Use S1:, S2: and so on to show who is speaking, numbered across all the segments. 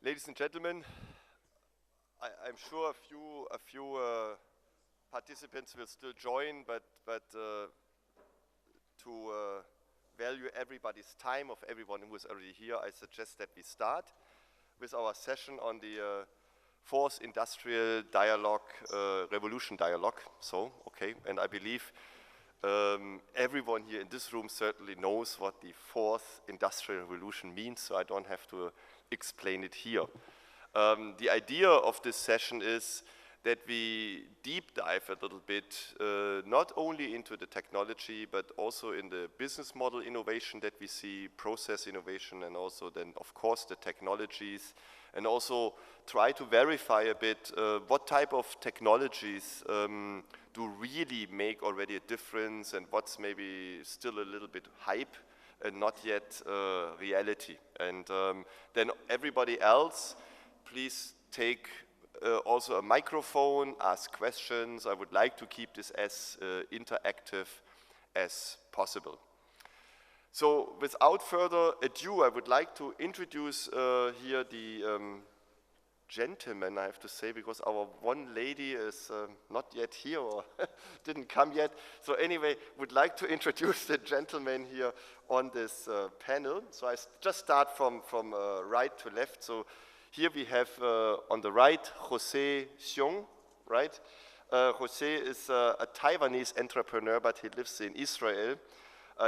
S1: Ladies and gentlemen, I'm sure a few participants will still join, but to value everybody's time of everyone who is already here, I suggest that we start with our session on the fourth industrial dialogue, revolution dialogue. So, okay, and I believe everyone here in this room certainly knows what the fourth industrial revolution means, so I don't have to explain it here. The idea of this session is that we deep dive a little bit, not only into the technology, but also in the business model innovation that we see, process innovation, and also then, of course, the technologies, and also try to verify a bit what type of technologies do really make already a difference, and what's maybe still a little bit hype and not yet reality. And then everybody else, please take also a microphone, ask questions. I would like to keep this as interactive as possible. So without further ado, I would like to introduce here the gentleman, I have to say, because our one lady is not yet here or didn't come yet. So anyway, would like to introduce the gentleman here on this panel. So I just start from right to left. So here we have on the right, Jose Xiong, right? Jose is a Taiwanese entrepreneur, but he lives in Israel.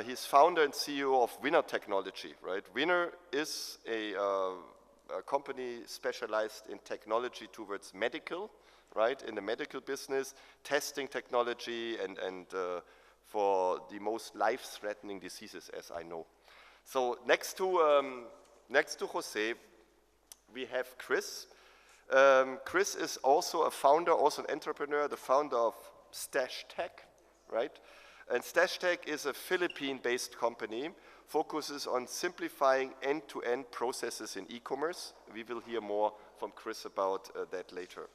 S1: He's founder and CEO of Winner Technology, right? Winner is a company specialized in technology towards medical, right? In the medical business, testing technology and for the most life-threatening diseases, as I know. So next to Jose, we have Chris. Chris is also a founder, also an entrepreneur, the founder of Stash Tech, right? And Stash Tech is a Philippine-based company, focuses on simplifying end-to-end processes in e-commerce. We will hear more from Chris about that later.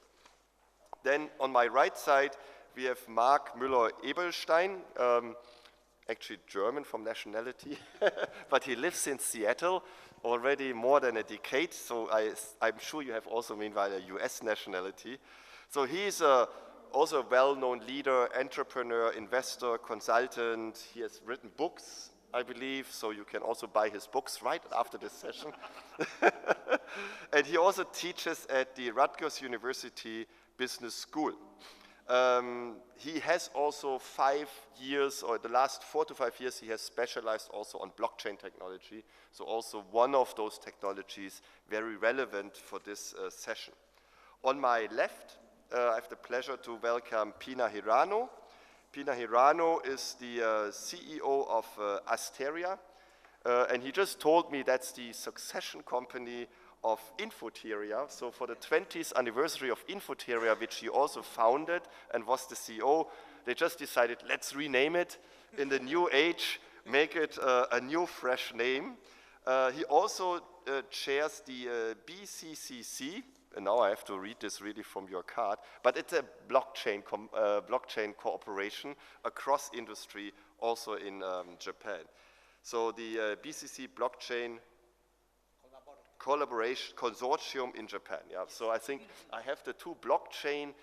S1: Then on my right side, we have Mark Müller-Ebelstein, actually German from nationality, but he lives in Seattle already more than a decade, so I'm sure you have also meanwhile a US nationality. So he's also a well-known leader, entrepreneur, investor, consultant. He has written books, I believe, so you can also buy his books right after this session. And he also teaches at the Rutgers University Business School. He has also 5 years, or the last 4 to 5 years, he has specialized also on blockchain technology. So also one of those technologies very relevant for this session. On my left, I have the pleasure to welcome Pina Hirano. Pina Hirano is the CEO of Asteria, and he just told me that's the succession company of Infoteria. So for the 20th anniversary of Infoteria, which he also founded and was the CEO, they just decided, let's rename it in the new age, make it a new, fresh name. He also chairs the BCCC, and now I have to read this really from your card, but it's a blockchain cooperation across industry, also in Japan. So the BCC blockchain collaboration consortium in Japan. Yeah, so I think I have the two blockchain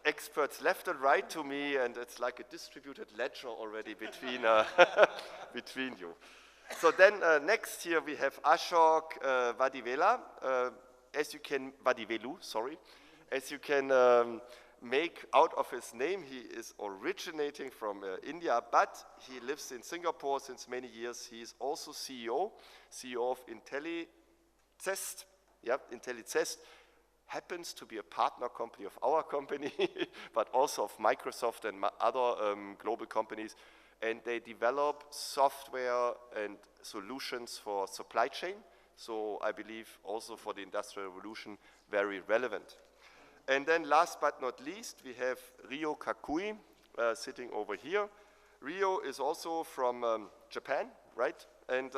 S1: experts left and right to me, and it's like a distributed ledger already between between you. So then next here we have Ashok Vadivelu. As you can make out of his name, he is originating from India, but he lives in Singapore since many years. He is also CEO of IntelliCest. Yep, IntelliCest happens to be a partner company of our company, but also of Microsoft and other global companies. And they develop software and solutions for supply chain. So I believe also for the Industrial Revolution, very relevant. And then last but not least, we have Ryo Kakui sitting over here. Ryo is also from Japan, right? And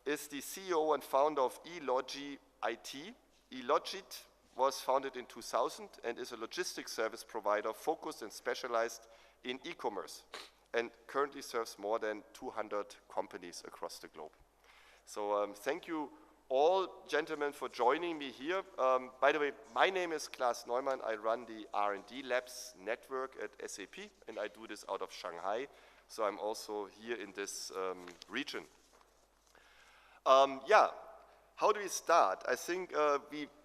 S1: is the CEO and founder of eLogi IT. eLogit was founded in 2000 and is a logistics service provider focused and specialized in e-commerce, and currently serves more than 200 companies across the globe. So thank you all gentlemen for joining me here. By the way, my name is Klaas Neumann. I run the R&D Labs network at SAP, and I do this out of Shanghai. So I'm also here in this region. Yeah, how do we start? I think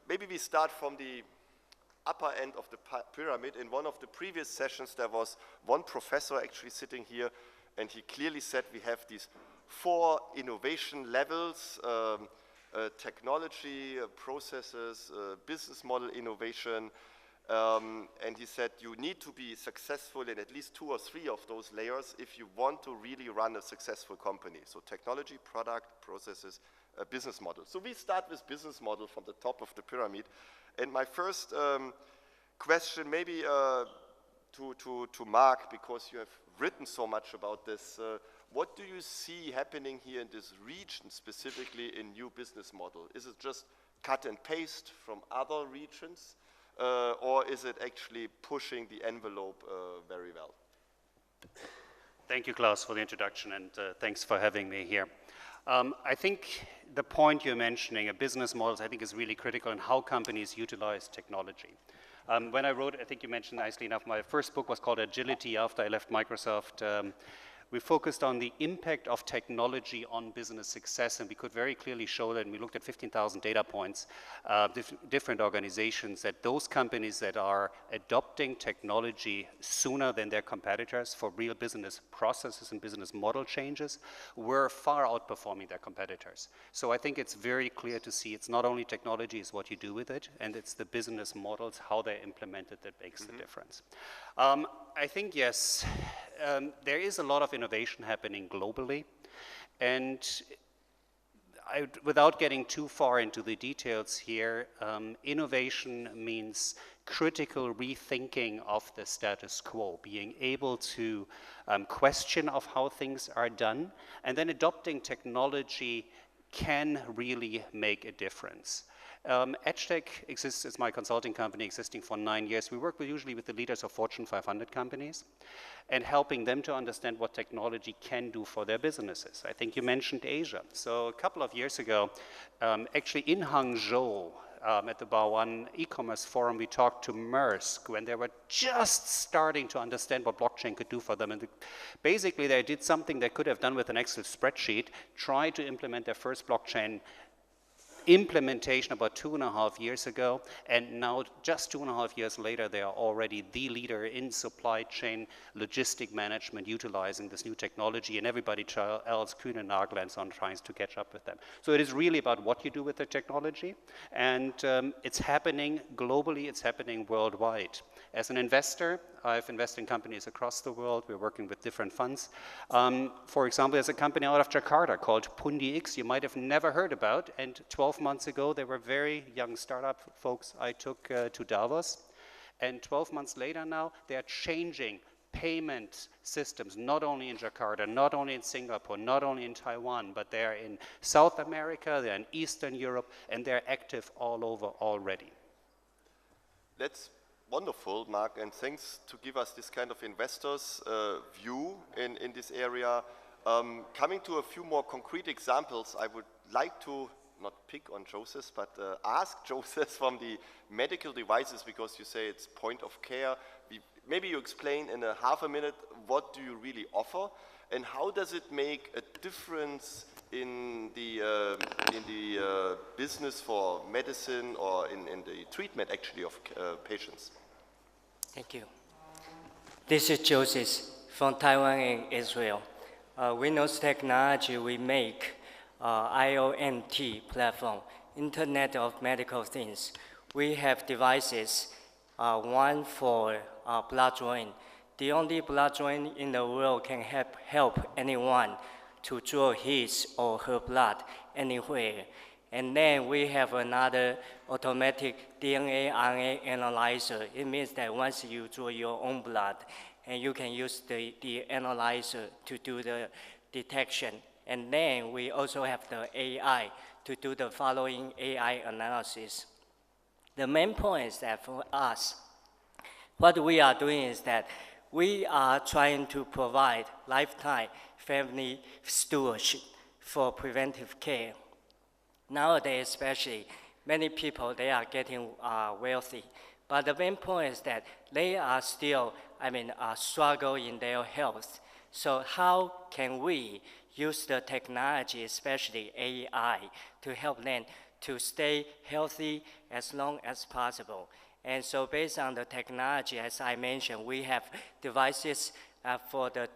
S1: maybe we start from the upper end of the pyramid. In one of the previous sessions, there was one professor actually sitting here, and he clearly said we have these 4 innovation levels, technology, processes, business model innovation, and he said you need to be successful in at least 2 or 3 of those layers if you want to really run a successful company. So technology, product, processes, business model. So we start with business model from the top of the pyramid. And my first question maybe to Mark, because you have written so much about this, what do you see happening here in this region, specifically in new business model? Is it just cut and paste from other regions, or is it actually pushing the envelope very well?
S2: Thank you, Klaus, for the introduction, and thanks for having me here. I think the point you're mentioning, a business models, I think is really critical in how companies utilize technology. When I wrote, I think you mentioned nicely enough, my first book was called Agility after I left Microsoft. We focused on the impact of technology on business success, and we could very clearly show that, and we looked at 15,000 data points, different organizations, that those companies that are adopting technology sooner than their competitors for real business processes and business model changes were far outperforming their competitors. So I think it's very clear to see it's not only technology, it's what you do with it, and it's the business models, how they're implemented, that makes the difference. I think, yes, there is a lot of innovation happening globally, and without getting too far into the details here, innovation means critical rethinking of the status quo, being able to question of how things are done, and then adopting technology can really make a difference. EdgeTech exists as my consulting company, existing for 9 years. We work usually with the leaders of Fortune 500 companies and helping them to understand what technology can do for their businesses. I think you mentioned Asia. So a couple of years ago, actually in Hangzhou, at the Bar1 e-commerce forum, we talked to Maersk when they were just starting to understand what blockchain could do for them. And basically, they did something they could have done with an Excel spreadsheet, tried to implement their first blockchain implementation about 2.5 years ago, and now just 2.5 years later, they are already the leader in supply chain logistic management, utilizing this new technology, and everybody else, Kühne, Nagel, and so on, tries to catch up with them. So it is really about what you do with the technology, and it's happening globally, it's happening worldwide. As an investor, I've invested in companies across the world. We're working with different funds. For example, there's a company out of Jakarta called PundiX you might have never heard about, and 12 months ago, they were very young startup folks I took to Davos, and 12 months later now, they're changing payment systems, not only in Jakarta, not only in Singapore, not only in Taiwan, but they're in South America, they're in Eastern Europe, and they're active all over already.
S1: That's wonderful, Mark, and thanks to give us this kind of investors' view in this area. Coming to a few more concrete examples, I would like to not pick on Joseph, but ask Joseph from the medical devices, because you say it's point of care. Maybe you explain in a half a minute, what do you really offer, and how does it make a difference in the business for medicine, or in the treatment actually of patients?
S3: Thank you. This is Joseph from Taiwan and Israel. Windows technology, we make IoT platform, Internet of Medical Things. We have devices, one for blood drawing. The only blood drawing in the world can help anyone to draw his or her blood anywhere. And then we have another automatic DNA RNA analyzer. It means that once you draw your own blood, and you can use the analyzer to do the detection. And then we also have the AI to do the following AI analysis. The main point is that for us, what we are doing is that we are trying to provide lifetime family stewardship for preventive care. Nowadays, especially, many people, they are getting wealthy. But the main point is that they are still, struggle in their health. So how can we use the technology, especially AI, to help them to stay healthy as long as possible? And so based on the technology, as I mentioned, we have devices for the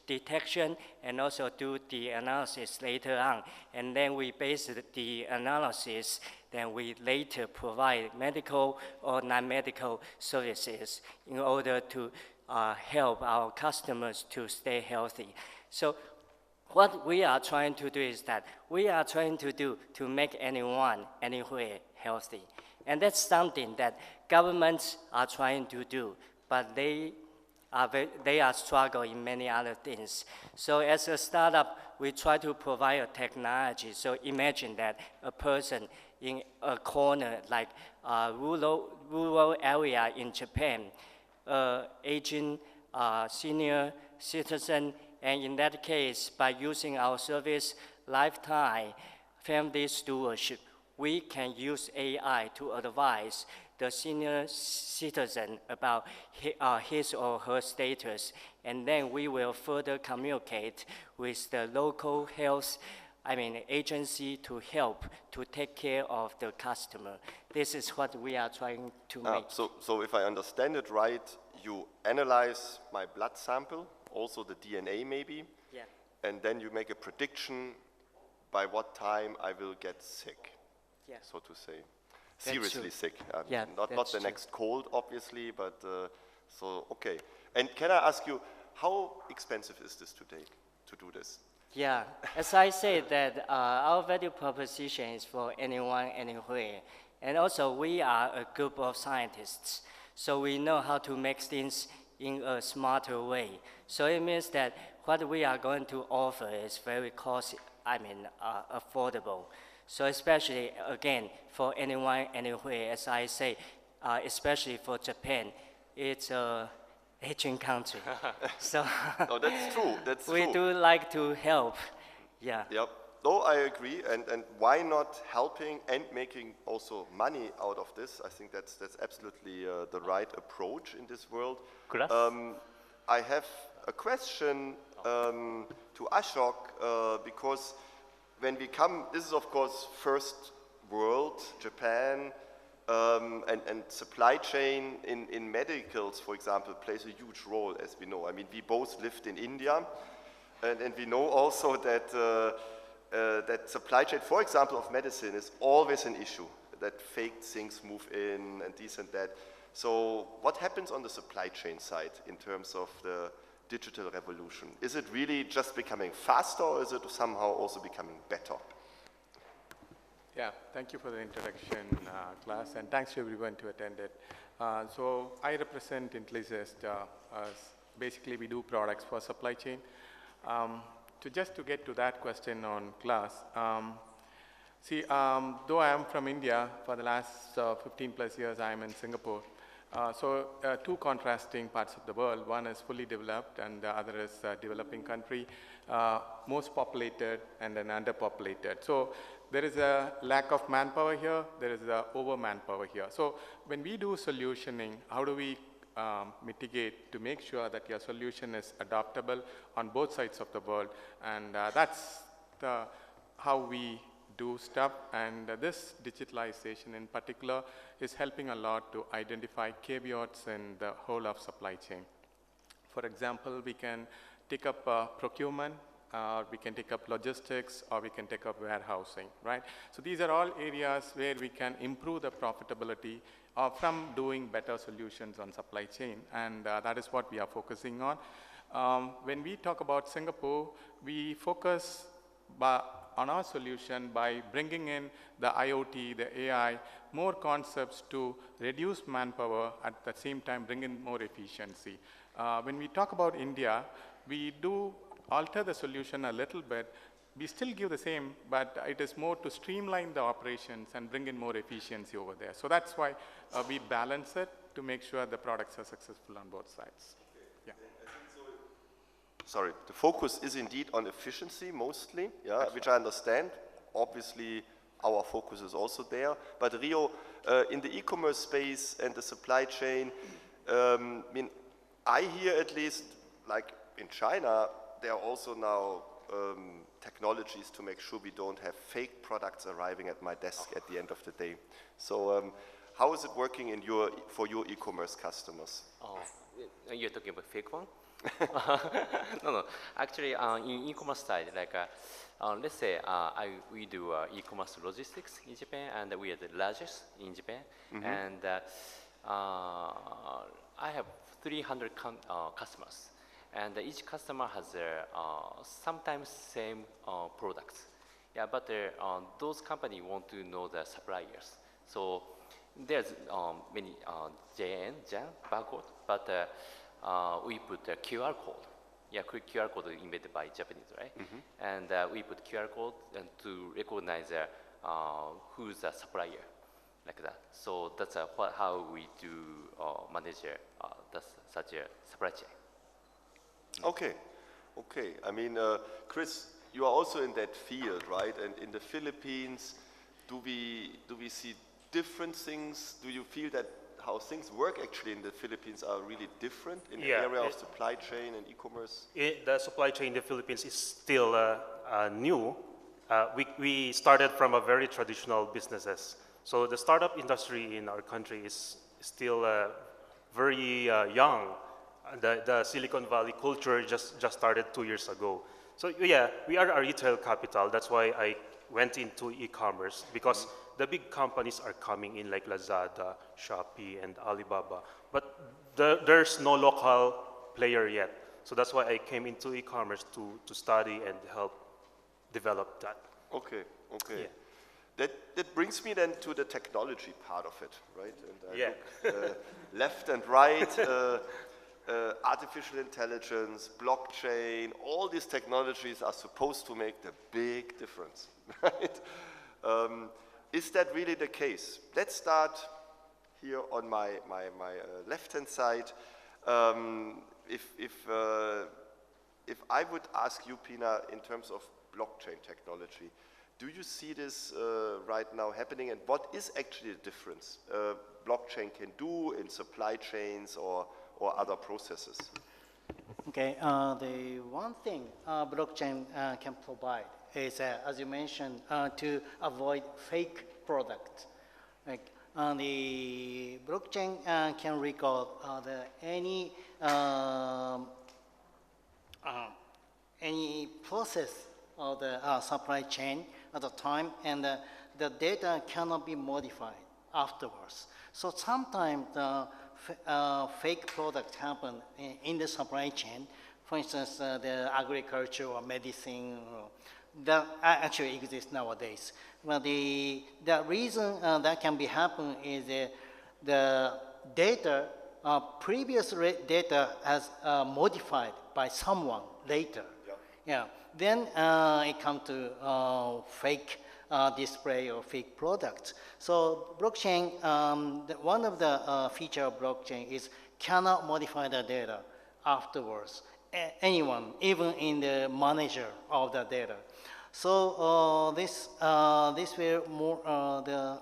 S3: detection and also do the analysis later on. And then we base the analysis, then we later provide medical or non-medical services in order to help our customers to stay healthy. So what we are trying to do is that we are trying to make anyone, anywhere healthy. And that's something that governments are trying to do, but they are struggling in many other things. So as a startup, we try to provide a technology. So imagine that a person in a corner, like a rural area in Japan, aging senior citizen, and in that case, by using our service, lifetime family stewardship, we can use AI to advise the senior citizen about his or her status, and then we will further communicate with the local health agency to help to take care of the customer. This is what we are trying to make.
S1: So if I understand it right, you analyze my blood sample, also the DNA maybe,
S3: Yeah.
S1: and then you make a prediction by what time I will get sick,
S3: Yeah.
S1: so to say. Seriously
S3: true.
S1: sick.
S3: Yeah,
S1: not
S3: that's
S1: the
S3: true.
S1: next cold, obviously, but so, okay. And can I ask you, how expensive is this today to do this?
S3: Yeah, as I said that our value proposition is for anyone, anywhere. And also we are a group of scientists, so we know how to make things in a smarter way. So it means that what we are going to offer is very affordable. So especially, again, for anyone, anywhere, as I say, especially for Japan, it's a aging country. So
S1: No, that's true, that's
S3: we
S1: true.
S3: do like to help, yeah.
S1: Yep. No, I agree, and why not helping and making also money out of this? I think that's absolutely the right approach in this world. I have a question to Ashok, because when we come, this is of course first world, Japan, and supply chain in medicals, for example, plays a huge role, as we know. I mean, we both lived in India, and we know also that that supply chain, for example, of medicine is always an issue, that fake things move in and this and that. So what happens on the supply chain side in terms of the digital revolution? Is it really just becoming faster, or is it somehow also becoming better?
S4: Yeah, thank you for the introduction, class, and thanks to everyone to attend it. So I represent Intelligist. Basically, we do products for supply chain. Just to get to that question on class, though I am from India, for the last 15 plus years I am in Singapore. Two contrasting parts of the world. One is fully developed and the other is developing country, most populated and then underpopulated. So there is a lack of manpower here, there is a over manpower here. So when we do solutioning, how do we mitigate to make sure that your solution is adoptable on both sides of the world? And that's how we do stuff, and this digitalization in particular is helping a lot to identify caveats in the whole of supply chain. For example, we can take up procurement, we can take up logistics, or we can take up warehousing, right? So these are all areas where we can improve the profitability from doing better solutions on supply chain, and that is what we are focusing on. When we talk about Singapore, we focus on our solution by bringing in the IoT, the AI, more concepts to reduce manpower, at the same time bring in more efficiency. When we talk about India, we do alter the solution a little bit. We still give the same, but it is more to streamline the operations and bring in more efficiency over there. So that's why we balance it to make sure the products are successful on both sides. Yeah.
S1: Sorry, the focus is indeed on efficiency mostly, yeah, which I understand. obviously our focus is also there. But Rio, in the e-commerce space and the supply chain, I mean, I hear at least, like in China, there are also now technologies to make sure we don't have fake products arriving at my desk at the end of the day. So how is it working for your e-commerce customers?
S5: Oh, you're talking about fake one? No. Actually, in e-commerce side, like let's say we do e-commerce logistics in Japan, and we are the largest in Japan. And I have 300 customers, and each customer has their sometimes same products. Yeah, but those companies want to know the suppliers. So there's many JN barcode, but we put a QR code. Yeah, QR code invented by Japanese, right? And we put QR code and to recognize who's the supplier, like that. So that's how we do manage such a supply chain.
S1: Okay. I mean, Chris, you are also in that field, right? And in the Philippines, do we see different things? Do you feel that how things work actually in the Philippines are really different in the area of supply chain and e-commerce?
S6: The supply chain in the Philippines is still new. We started from a very traditional businesses. So the startup industry in our country is still very young. The Silicon Valley culture just started 2 years ago. So yeah, we are a retail capital. That's why I went into e-commerce, because the big companies are coming in like Lazada, Shopee, and Alibaba. But there's no local player yet. So that's why I came into e-commerce to study and help develop that.
S1: Okay.
S6: Yeah.
S1: That brings me then to the technology part of it, right? And
S6: Yeah.
S1: look, left and right, artificial intelligence, blockchain, all these technologies are supposed to make the big difference, right? Is that really the case? Let's start here on my left-hand side. If I would ask you, Pina, in terms of blockchain technology, do you see this right now happening, and what is actually the difference blockchain can do in supply chains or other processes?
S7: Okay, the one thing blockchain can provide is, as you mentioned, to avoid fake products. Like the blockchain can record any process of the supply chain at the time, and the data cannot be modified afterwards. So sometimes the fake products happen in the supply chain. For instance, the agriculture or medicine that actually exists nowadays. Well, the reason that can be happen is the data, previous data has modified by someone later. Yeah. Then it comes to fake display or fake products. So blockchain, one of the feature of blockchain is cannot modify the data afterwards. Anyone, even in the manager of the data. So this will more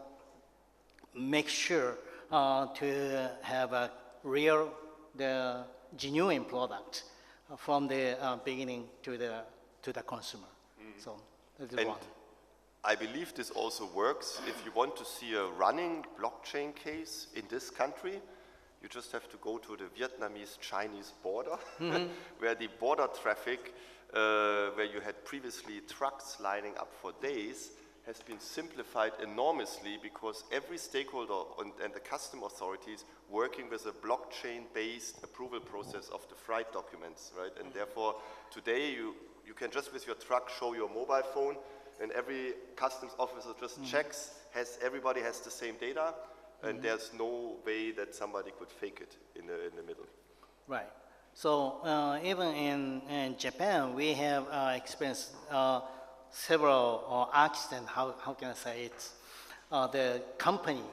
S7: make sure to have a real, the genuine product from the beginning to the consumer. So that's one.
S1: I believe this also works if you want to see a running blockchain case in this country. You just have to go to the Vietnamese-Chinese border, where the border traffic, where you had previously trucks lining up for days, has been simplified enormously because every stakeholder and the custom authorities working with a blockchain-based approval process of the freight documents, right? And therefore, today you can just with your truck show your mobile phone, and every customs officer just checks, everybody has the same data, and there's no way that somebody could fake it in the middle.
S7: Right. So even in Japan, we have experienced several accidents. How can I say it? The company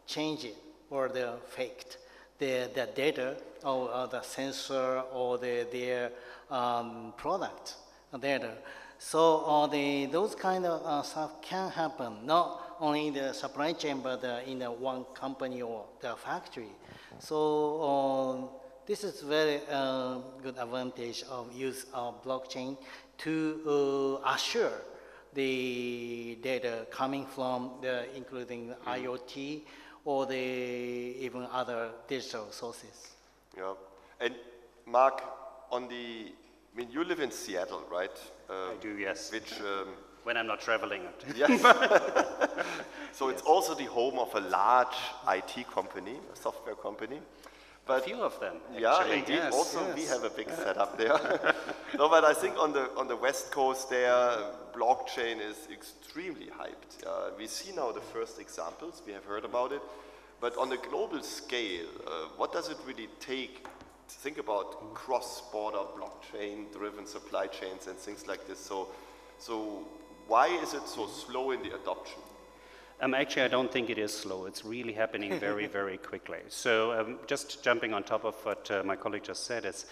S7: changed it or they faked the data or the sensor or their product data. So those kind of stuff can happen, not only in the supply chain, but in the one company or the factory. So this is very good advantage of use of blockchain to assure the data coming from including IoT or even other digital sources.
S1: Yeah, and Mark, I mean, you live in Seattle, right?
S2: I do, yes.
S1: Which,
S2: when I'm not traveling.
S1: yes. So it's also the home of a large IT company, a software company.
S2: But a few of them, actually.
S1: Yeah, indeed.
S2: Yes,
S1: also,
S2: yes.
S1: we have a big setup there. No, but I think on the West Coast there, blockchain is extremely hyped. We see now the first examples. We have heard about it. But on a global scale, what does it really take to think about cross-border blockchain-driven supply chains and things like this? So why is it so slow in the adoption?
S2: Actually, I don't think it is slow. It's really happening very, very quickly. So just jumping on top of what my colleague just said is,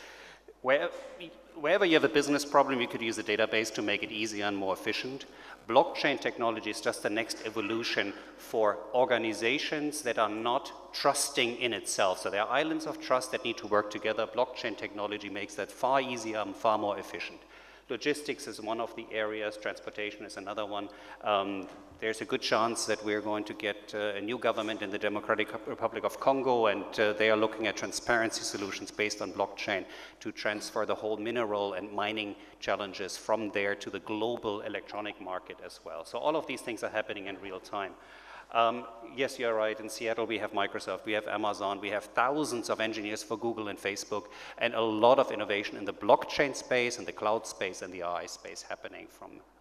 S2: wherever you have a business problem, you could use a database to make it easier and more efficient. Blockchain technology is just the next evolution for organizations that are not trusting in itself. So there are islands of trust that need to work together. Blockchain technology makes that far easier and far more efficient. Logistics is one of the areas, transportation is another one. There's a good chance that we're going to get a new government in the Democratic Republic of Congo, and they are looking at transparency solutions based on blockchain to transfer the whole mineral and mining challenges from there to the global electronic market as well. So all of these things are happening in real time. Yes, you're right. In Seattle, we have Microsoft, we have Amazon, we have thousands of engineers for Google and Facebook, and a lot of innovation in the blockchain space and the cloud space and the AI space happening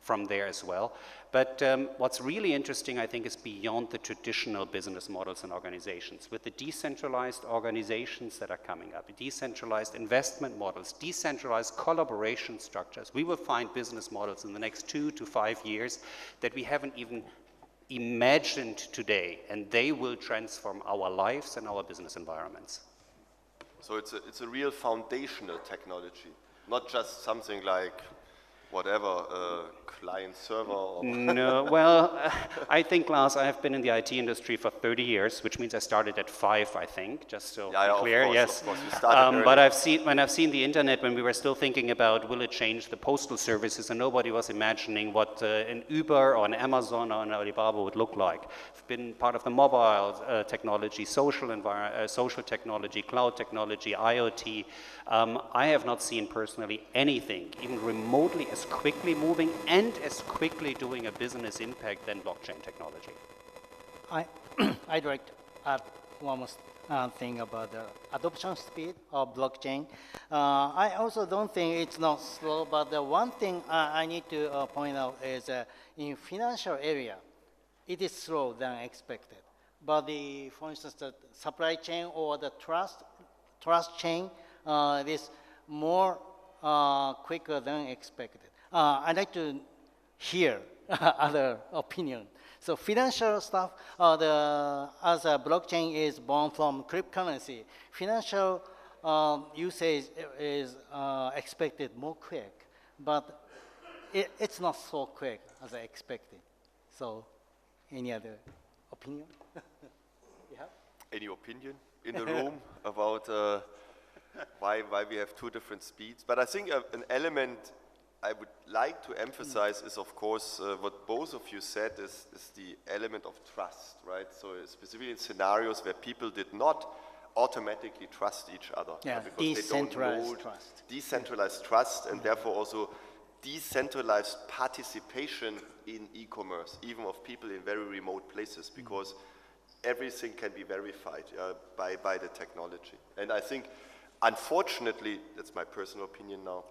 S2: from there as well. But what's really interesting, I think, is beyond the traditional business models and organizations. With the decentralized organizations that are coming up, decentralized investment models, decentralized collaboration structures, we will find business models in the next 2 to 5 years that we haven't even imagined today, and they will transform our lives and our business environments.
S1: So it's a real foundational technology, not just something like whatever, client server or...
S2: No, well, I think, Lars, I have been in the IT industry for 30 years, which means I started at 5, I think, just so clear, yes.
S1: Of course, you started
S2: but when I've seen the internet, when we were still thinking about will it change the postal services, and nobody was imagining what an Uber or an Amazon or an Alibaba would look like. I've been part of the mobile technology, social technology, cloud technology, IoT. I have not seen personally anything, even remotely as quickly moving and as quickly doing a business impact than blockchain technology.
S7: I'd like to add one more thing about the adoption speed of blockchain. I also don't think it's not slow, but the one thing I need to point out is in financial area, it is slow than expected. But for instance, the supply chain or the trust chain, it is more quicker than expected. I'd like to hear other opinion. So financial stuff, as a blockchain is born from cryptocurrency, financial usage is expected more quick, but it's not so quick as I expected. So, any other opinion? Yeah.
S1: Any opinion in the room about why we have 2 different speeds? But I think an element I would like to emphasize is, of course, what both of you said is the element of trust, right? So specifically in scenarios where people did not automatically trust each other.
S7: Yeah,
S1: because
S7: decentralized trust.
S1: Decentralized trust, and therefore also decentralized participation in e-commerce, even of people in very remote places, because everything can be verified by the technology. And I think, unfortunately, that's my personal opinion now,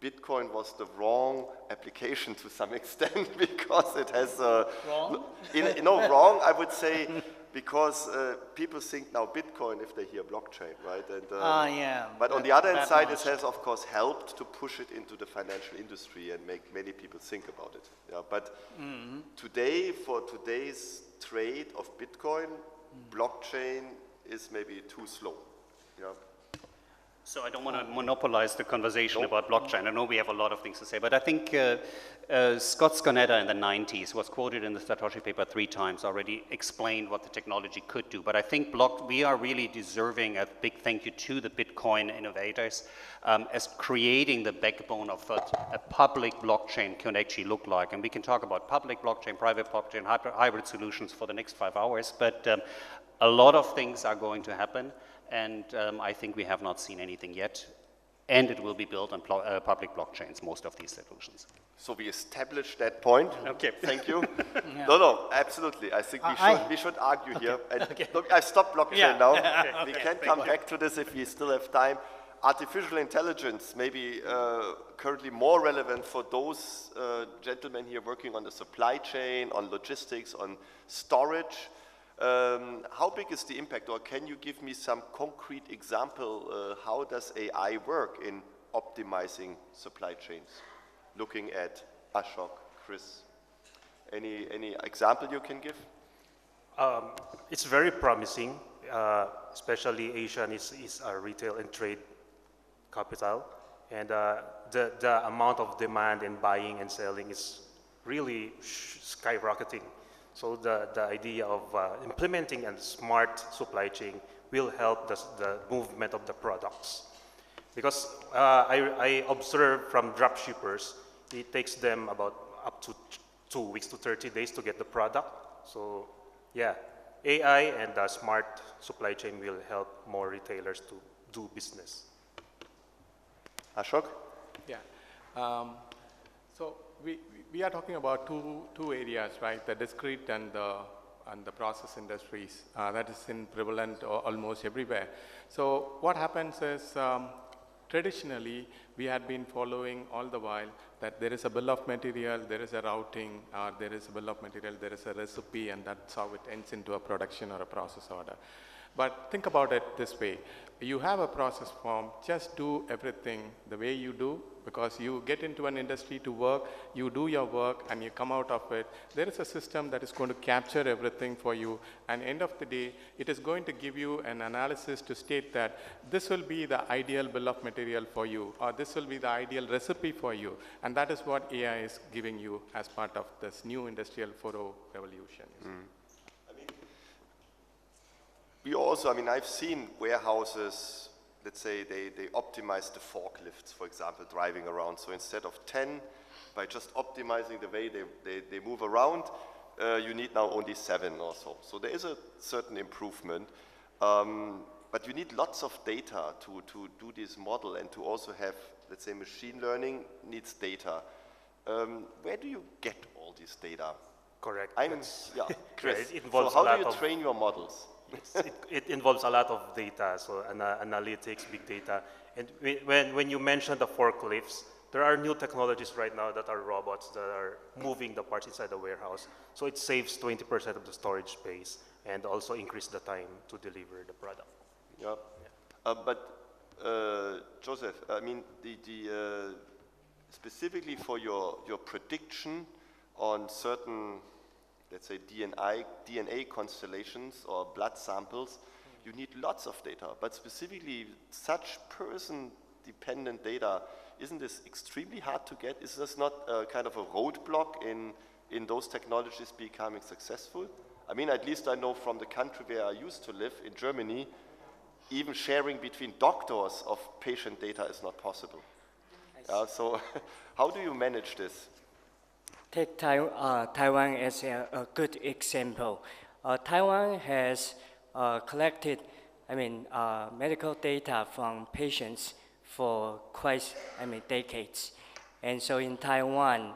S1: Bitcoin was the wrong application to some extent because it has
S7: Wrong?
S1: Wrong, I would say, because people think now Bitcoin if they hear blockchain, right? And,
S7: yeah.
S1: But on the other hand side, it has, of course, helped to push it into the financial industry and make many people think about it. Yeah, but today, for today's trade of Bitcoin, blockchain is maybe too slow. Yeah.
S2: So I don't want to monopolize the conversation about blockchain. I know we have a lot of things to say, but I think Scott Sconetta in the 90s was quoted in the Satoshi paper 3 times, already explained what the technology could do. But I think we are really deserving a big thank you to the Bitcoin innovators as creating the backbone of what a public blockchain can actually look like. And we can talk about public blockchain, private blockchain, hybrid solutions for the next 5 hours, but a lot of things are going to happen. And I think we have not seen anything yet. And it will be built on public blockchains, most of these solutions.
S1: So we established that point.
S2: Okay.
S1: Thank you.
S7: Yeah.
S1: No, absolutely. I think we should argue here. And look, I stopped blockchain now. We can come back to this if we still have time. Artificial intelligence may be currently more relevant for those gentlemen here working on the supply chain, on logistics, on storage. How big is the impact, or can you give me some concrete example? How does AI work in optimizing supply chains? Looking at Ashok, Chris, any example you can give?
S6: It's very promising, especially Asian is a retail and trade capital, and the amount of demand and buying and selling is really skyrocketing. So the idea of implementing a smart supply chain will help the movement of the products. Because I observe from drop shippers, it takes them about up to 2 weeks to 30 days to get the product. So yeah, AI and the smart supply chain will help more retailers to do business.
S1: Ashok?
S4: Yeah. So we are talking about two areas, right? The discrete and the process industries. That is prevalent almost everywhere. So what happens is traditionally we had been following all the while that there is a bill of material, there is a routing, there is a bill of material, there is a recipe, and that's how it ends into a production or a process order. But think about it this way. You have a process form, just do everything the way you do, because you get into an industry to work, you do your work, and you come out of it. There is a system that is going to capture everything for you, and end of the day, it is going to give you an analysis to state that this will be the ideal bill of material for you, or this will be the ideal recipe for you, and that is what AI is giving you as part of this new industrial 4.0 revolution.
S1: We also, I've seen warehouses, let's say they optimize the forklifts, for example, driving around. So instead of 10, by just optimizing the way they move around, you need now only 7 or so. So there is a certain improvement, but you need lots of data to do this model, and to also have, let's say, machine learning needs data. Where do you get all this data?
S6: Correct.
S1: Chris,
S6: it
S1: so how do you train your models?
S6: It involves a lot of data, so analytics, big data. And when you mention the forklifts, there are new technologies right now that are robots that are moving the parts inside the warehouse. So it saves 20% of the storage space and also increase the time to deliver the product.
S1: Yeah. But Joseph, specifically for your prediction on certain, let's say, DNA constellations or blood samples, you need lots of data. But specifically, such person-dependent data, isn't this extremely hard to get? Is this not kind of a roadblock in those technologies becoming successful? At least I know from the country where I used to live, in Germany, even sharing between doctors of patient data is not possible. So how do you manage this?
S3: Take Taiwan as a good example. Taiwan has collected, medical data from patients for quite, decades. And so in Taiwan,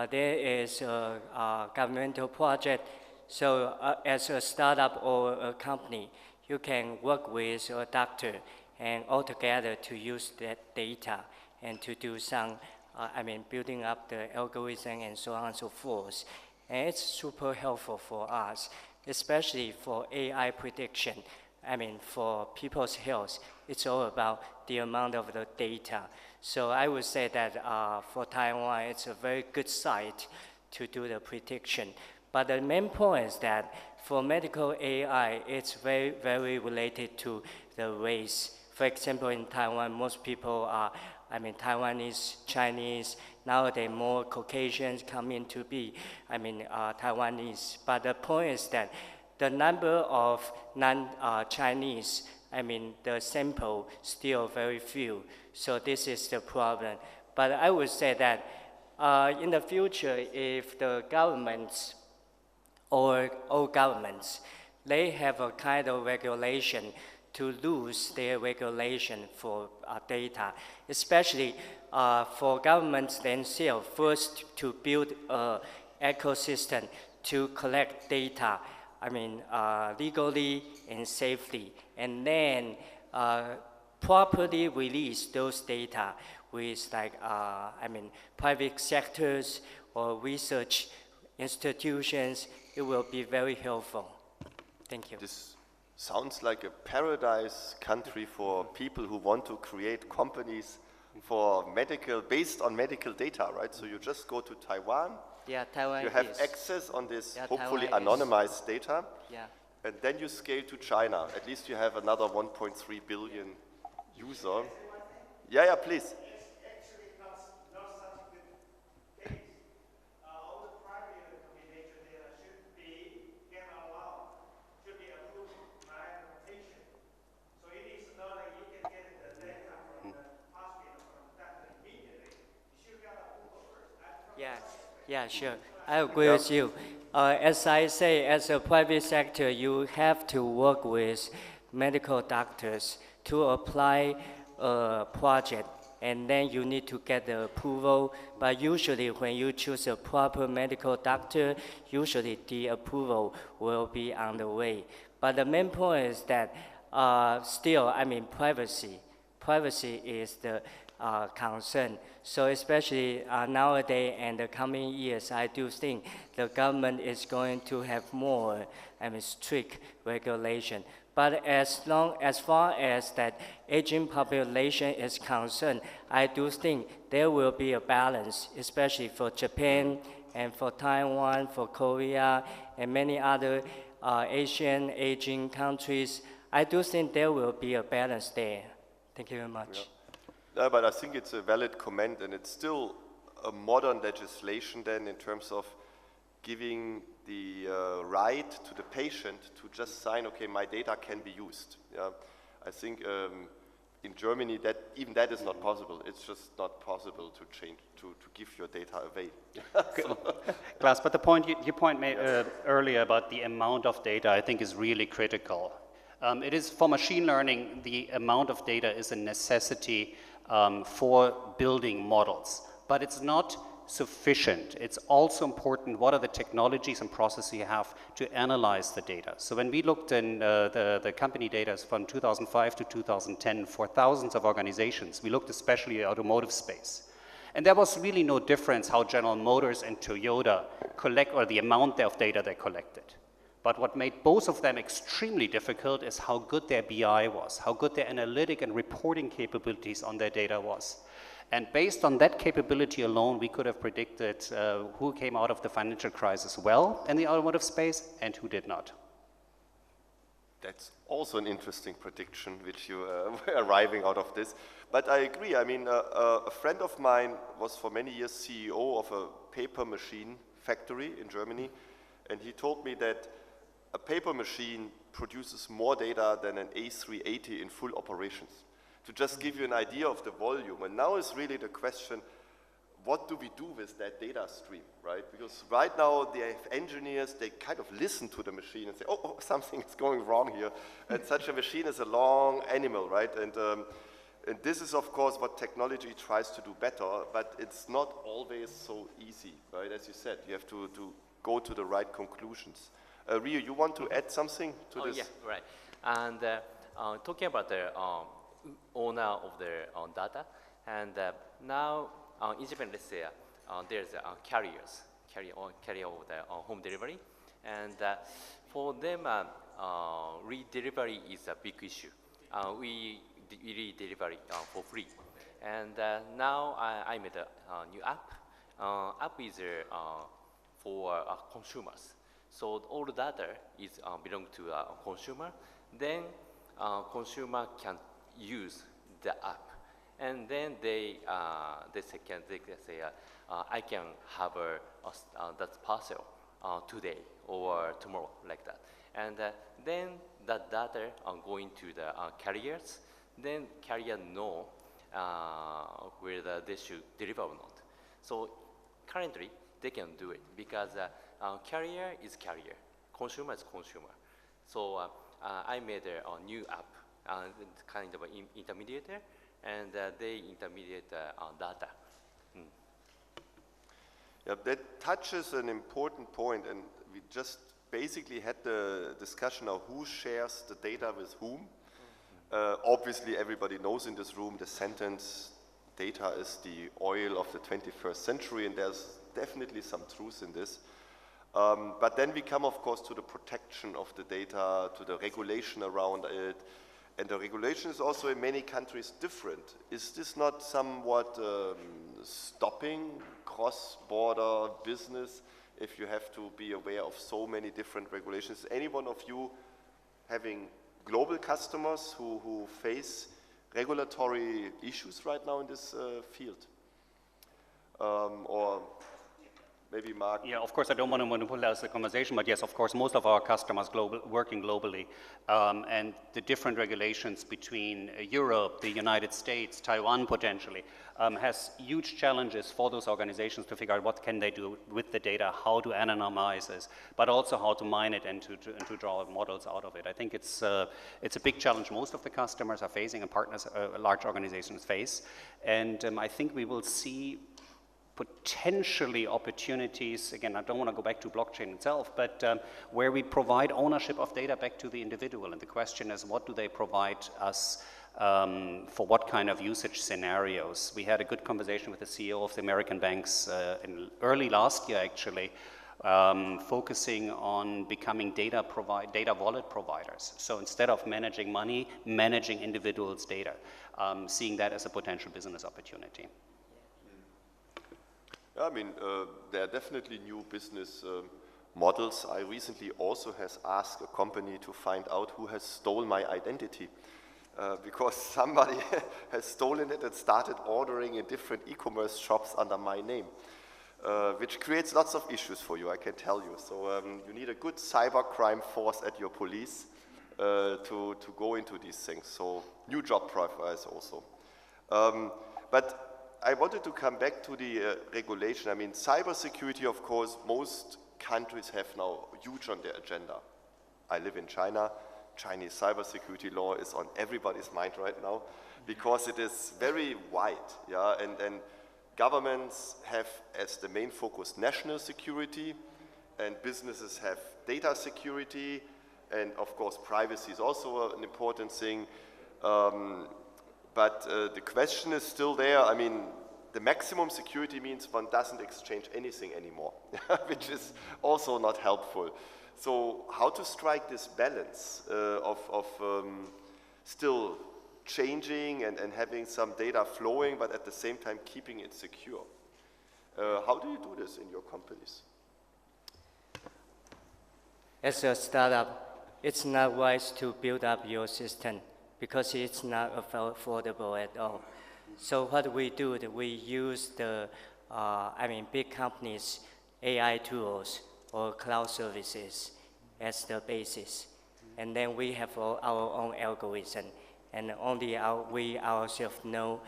S3: there is a governmental project. So as a startup or a company, you can work with a doctor and all together to use that data and to do some building up the algorithm and so on and so forth. And it's super helpful for us, especially for AI prediction. For people's health, it's all about the amount of the data. So I would say that for Taiwan, it's a very good site to do the prediction. But the main point is that for medical AI, it's very, very related to the race For example, in Taiwan, most people are, Taiwanese, Chinese. Nowadays, more Caucasians come in to be, Taiwanese. But the point is that the number of non-Chinese, the sample still very few. So this is the problem. But I would say that in the future, if the governments or all governments, they have a kind of regulation to lose their regulation for data, especially for governments themselves, first to build an ecosystem to collect data, legally and safely, and then properly release those data with private sectors or research institutions. It will be very helpful. Thank you.
S1: This sounds like a paradise country for people who want to create companies for based on medical data, right? So you just go to Taiwan.
S3: Yeah, Taiwan.
S1: You have
S3: is.
S1: access on this hopefully
S3: Taiwan
S1: anonymized data.
S3: Yeah.
S1: And then you scale to China. At least you have another 1.3 billion user. Yeah, please.
S3: Yeah, sure. I agree with you. As I say, as a private sector, you have to work with medical doctors to apply a project, and then you need to get the approval. But usually when you choose a proper medical doctor, usually the approval will be on the way. But the main point is that still, privacy. Privacy is the concern. So especially nowadays and the coming years, I do think the government is going to have more strict regulation. But as far as that aging population is concerned, I do think there will be a balance, especially for Japan and for Taiwan, for Korea, and many other Asian aging countries. I do think there will be a balance there. Thank you very much.
S1: Yeah. No, but I think it's a valid comment, and it's still a modern legislation then in terms of giving the right to the patient to just sign, okay, my data can be used. Yeah? I think in Germany even that is not possible. It's just not possible to change, to give your data away.
S2: Klaus, but your point made earlier about the amount of data, I think, is really critical. It is, for machine learning, the amount of data is a necessity for building models, but it's not sufficient. It's also important what are the technologies and processes you have to analyze the data. So when we looked in the company data from 2005 to 2010 for thousands of organizations, we looked especially at automotive space. And there was really no difference how General Motors and Toyota collect, or the amount of data they collected. But what made both of them extremely difficult is how good their BI was, how good their analytic and reporting capabilities on their data was. And based on that capability alone, we could have predicted who came out of the financial crisis well in the automotive space and who did not.
S1: That's also an interesting prediction, which you were arriving out of this. But I agree. I mean, a friend of mine was for many years CEO of a paper machine factory in Germany, and he told me that a paper machine produces more data than an A380 in full operations. To just give you an idea of the volume. And now is really the question, what do we do with that data stream, right? Because right now the engineers, they kind of listen to the machine and say, oh, something is going wrong here. And such a machine is a long animal, right? And this is, of course, what technology tries to do better, but it's not always so easy, right? As you said, you have to go to the right conclusions. Rio, you want to add something to this?
S5: Yeah, right. And talking about the owner of the data, and now in Japan, let's say there's carriers of the home delivery, and for them, re-delivery is a big issue. We re-deliver for free, and now I made a new app. App is for consumers. So all the data is belong to a consumer. Then consumer can use the app, and then they say, I can have that parcel today or tomorrow, like that. And then that data are going to the carriers. Then carrier know whether they should deliver or not. So currently they can do it because carrier is carrier, consumer is consumer. So I made a new app, kind of an intermediator, and they intermediate data.
S1: Yeah, that touches an important point, and we just basically had the discussion of who shares the data with whom. Obviously, everybody knows in this room the sentence, data is the oil of the 21st century, and there's definitely some truth in this. But then we come, of course, to the protection of the data, to the regulation around it, and the regulation is also in many countries different. Is this not somewhat stopping cross-border business if you have to be aware of so many different regulations? Any one of you having global customers who face regulatory issues right now in this field? Or maybe Mark?
S2: Yeah, of course, I don't want to monopolize the conversation, but yes, of course, most of our customers working globally, and the different regulations between Europe, the United States, Taiwan potentially, has huge challenges for those organizations to figure out what can they do with the data, how to anonymize this, but also how to mine it and to draw models out of it. I think it's a big challenge most of the customers are facing and partners, large organizations face, and I think we will see potentially opportunities, again, I don't want to go back to blockchain itself, but where we provide ownership of data back to the individual. And the question is, what do they provide us for what kind of usage scenarios? We had a good conversation with the CEO of the American banks in early last year, actually, focusing on becoming data wallet providers. So instead of managing money, managing individuals' data, seeing that as a potential business opportunity.
S1: I mean, there are definitely new business models. I recently also has asked a company to find out who has stolen my identity because somebody has stolen it and started ordering in different e-commerce shops under my name, which creates lots of issues for you, I can tell you. So you need a good cybercrime force at your police to go into these things. So new job profiles also. But I wanted to come back to the regulation. I mean, cybersecurity, of course, most countries have now huge on their agenda. I live in China. Chinese cybersecurity law is on everybody's mind right now because it is very wide, yeah, and governments have as the main focus national security, and businesses have data security, and of course privacy is also an important thing. But the question is still there. I mean, the maximum security means one doesn't exchange anything anymore, which is also not helpful. So how to strike this balance of still changing and having some data flowing, but at the same time keeping it secure? How do you do this in your companies?
S3: As a startup, it's not wise to build up your system because it's not affordable at all. So what we do, we use the, big companies' AI tools or cloud services as the basis. And then we have our own algorithm, and only we ourselves know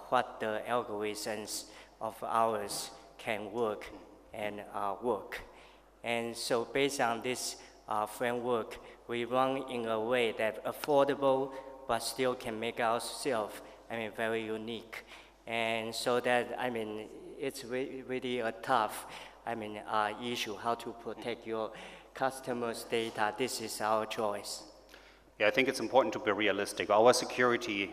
S3: what the algorithms of ours can work and work. And so based on this framework, we run in a way that affordable, but still can make ourselves, very unique. And so that, it's really a tough, issue, how to protect your customers' data. This is our choice.
S2: Yeah, I think it's important to be realistic. Our security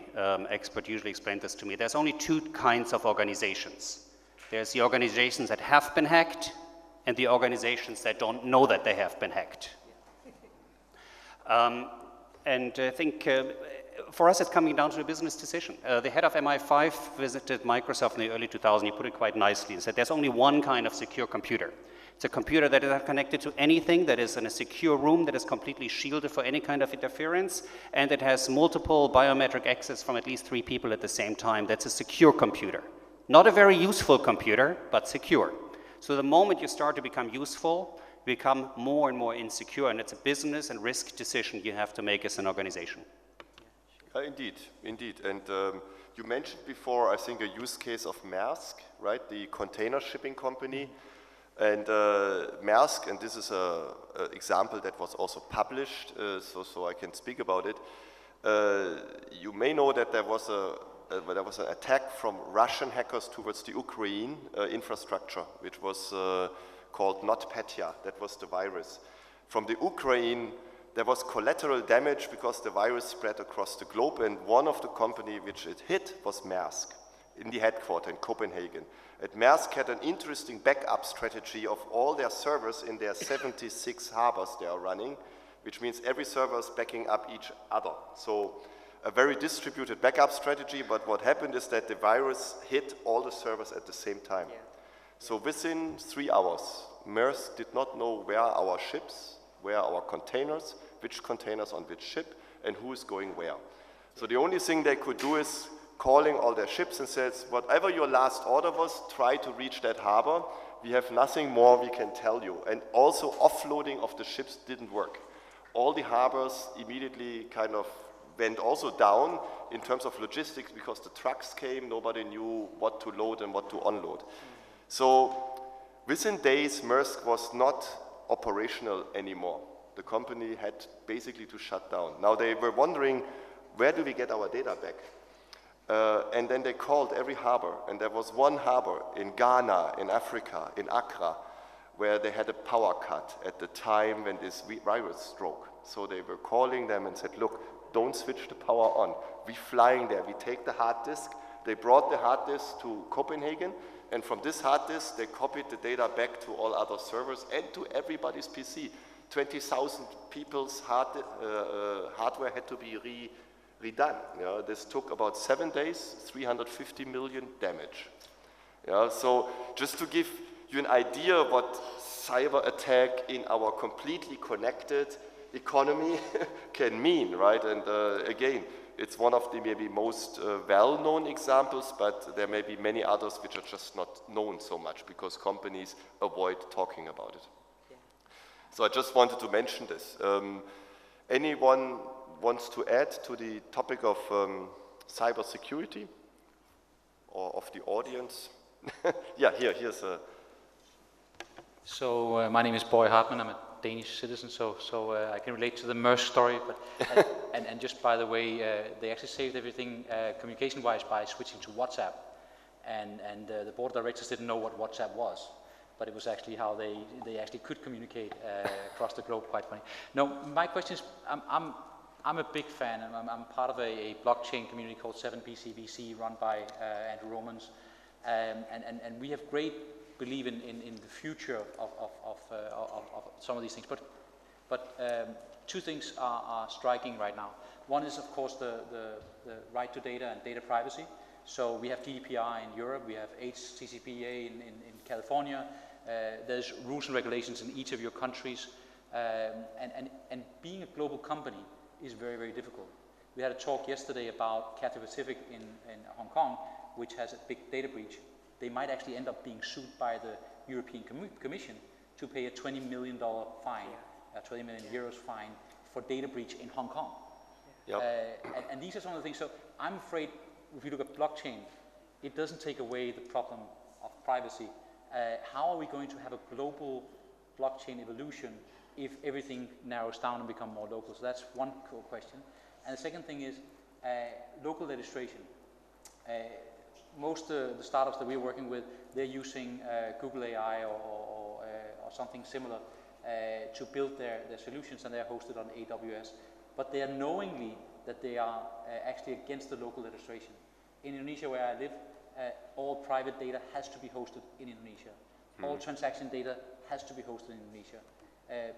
S2: expert usually explained this to me. There's only two kinds of organizations. There's the organizations that have been hacked and the organizations that don't know that they have been hacked. And I think for us, it's coming down to a business decision. The head of MI5 visited Microsoft in the early 2000s. He put it quite nicely and said, there's only one kind of secure computer. It's a computer that is not connected to anything, that is in a secure room, that is completely shielded for any kind of interference, and it has multiple biometric access from at least 3 people at the same time. That's a secure computer. Not a very useful computer, but secure. So the moment you start to become useful, you become more and more insecure, and it's a business and risk decision you have to make as an organization.
S1: Indeed, indeed. And you mentioned before, I think, a use case of Maersk, right? The container shipping company. And Maersk, and this is an example that was also published, so I can speak about it. You may know that there was an attack from Russian hackers towards the Ukraine infrastructure, which was called NotPetya. That was the virus. From the Ukraine, there was collateral damage because the virus spread across the globe, and one of the company which it hit was Maersk in the headquarters in Copenhagen. And Maersk had an interesting backup strategy of all their servers in their 76 harbors they are running, which means every server is backing up each other. So a very distributed backup strategy, but what happened is that the virus hit all the servers at the same time. Yeah. So within 3 hours, Maersk did not know where are our ships, where are our containers, which containers on which ship, and who is going where. So the only thing they could do is calling all their ships and says, whatever your last order was, try to reach that harbor. We have nothing more we can tell you. And also offloading of the ships didn't work. All the harbors immediately kind of went also down in terms of logistics because the trucks came, nobody knew what to load and what to unload. So within days, Maersk was not operational anymore. The company had basically to shut down. Now they were wondering, where do we get our data back? And then they called every harbor, and there was one harbor in Ghana, in Africa, in Accra, where they had a power cut at the time when this virus struck. So they were calling them and said, look, don't switch the power on. We're flying there. We take the hard disk. They brought the hard disk to Copenhagen, and from this hard disk, they copied the data back to all other servers and to everybody's PC. 20,000 people's hardware had to be redone. This took about 7 days, 350 million damage. So just to give you an idea of what cyber attack in our completely connected economy can mean, right? And again, it's one of the maybe most well-known examples, but there may be many others which are just not known so much because companies avoid talking about it. Yeah. So I just wanted to mention this. Anyone wants to add to the topic of cybersecurity or of the audience? Yeah, here's a...
S8: So my name is Boy Hartmann. I'm a Danish citizen, so I can relate to the Maersk story. But and just by the way, they actually saved everything communication-wise by switching to WhatsApp, and the board of directors didn't know what WhatsApp was, but it was actually how they actually could communicate across the globe. Quite funny. No, my question is, I'm a big fan. I'm part of a blockchain community called 7BCVC run by Andrew Romans, and we have great believe in the future of some of these things. But two things are striking right now. One is, of course, the right to data and data privacy. So we have GDPR in Europe, we have HCCPA in California. There's rules and regulations in each of your countries. And being a global company is very, very difficult. We had a talk yesterday about Cathay Pacific in Hong Kong, which has a big data breach. They might actually end up being sued by the European Commission to pay a $20 million fine, 20 million euros fine for data breach in Hong Kong. Yep. And these are some of the things. So I'm afraid if you look at blockchain, it doesn't take away the problem of privacy. How are we going to have a global blockchain evolution if everything narrows down and become more local? So that's one core question. And the second thing is local registration. Most of the startups that we're working with, they're using Google AI or something similar to build their solutions, and they're hosted on AWS. But they are knowingly that they are actually against the local registration. In Indonesia, where I live, all private data has to be hosted in Indonesia. All transaction data has to be hosted in Indonesia.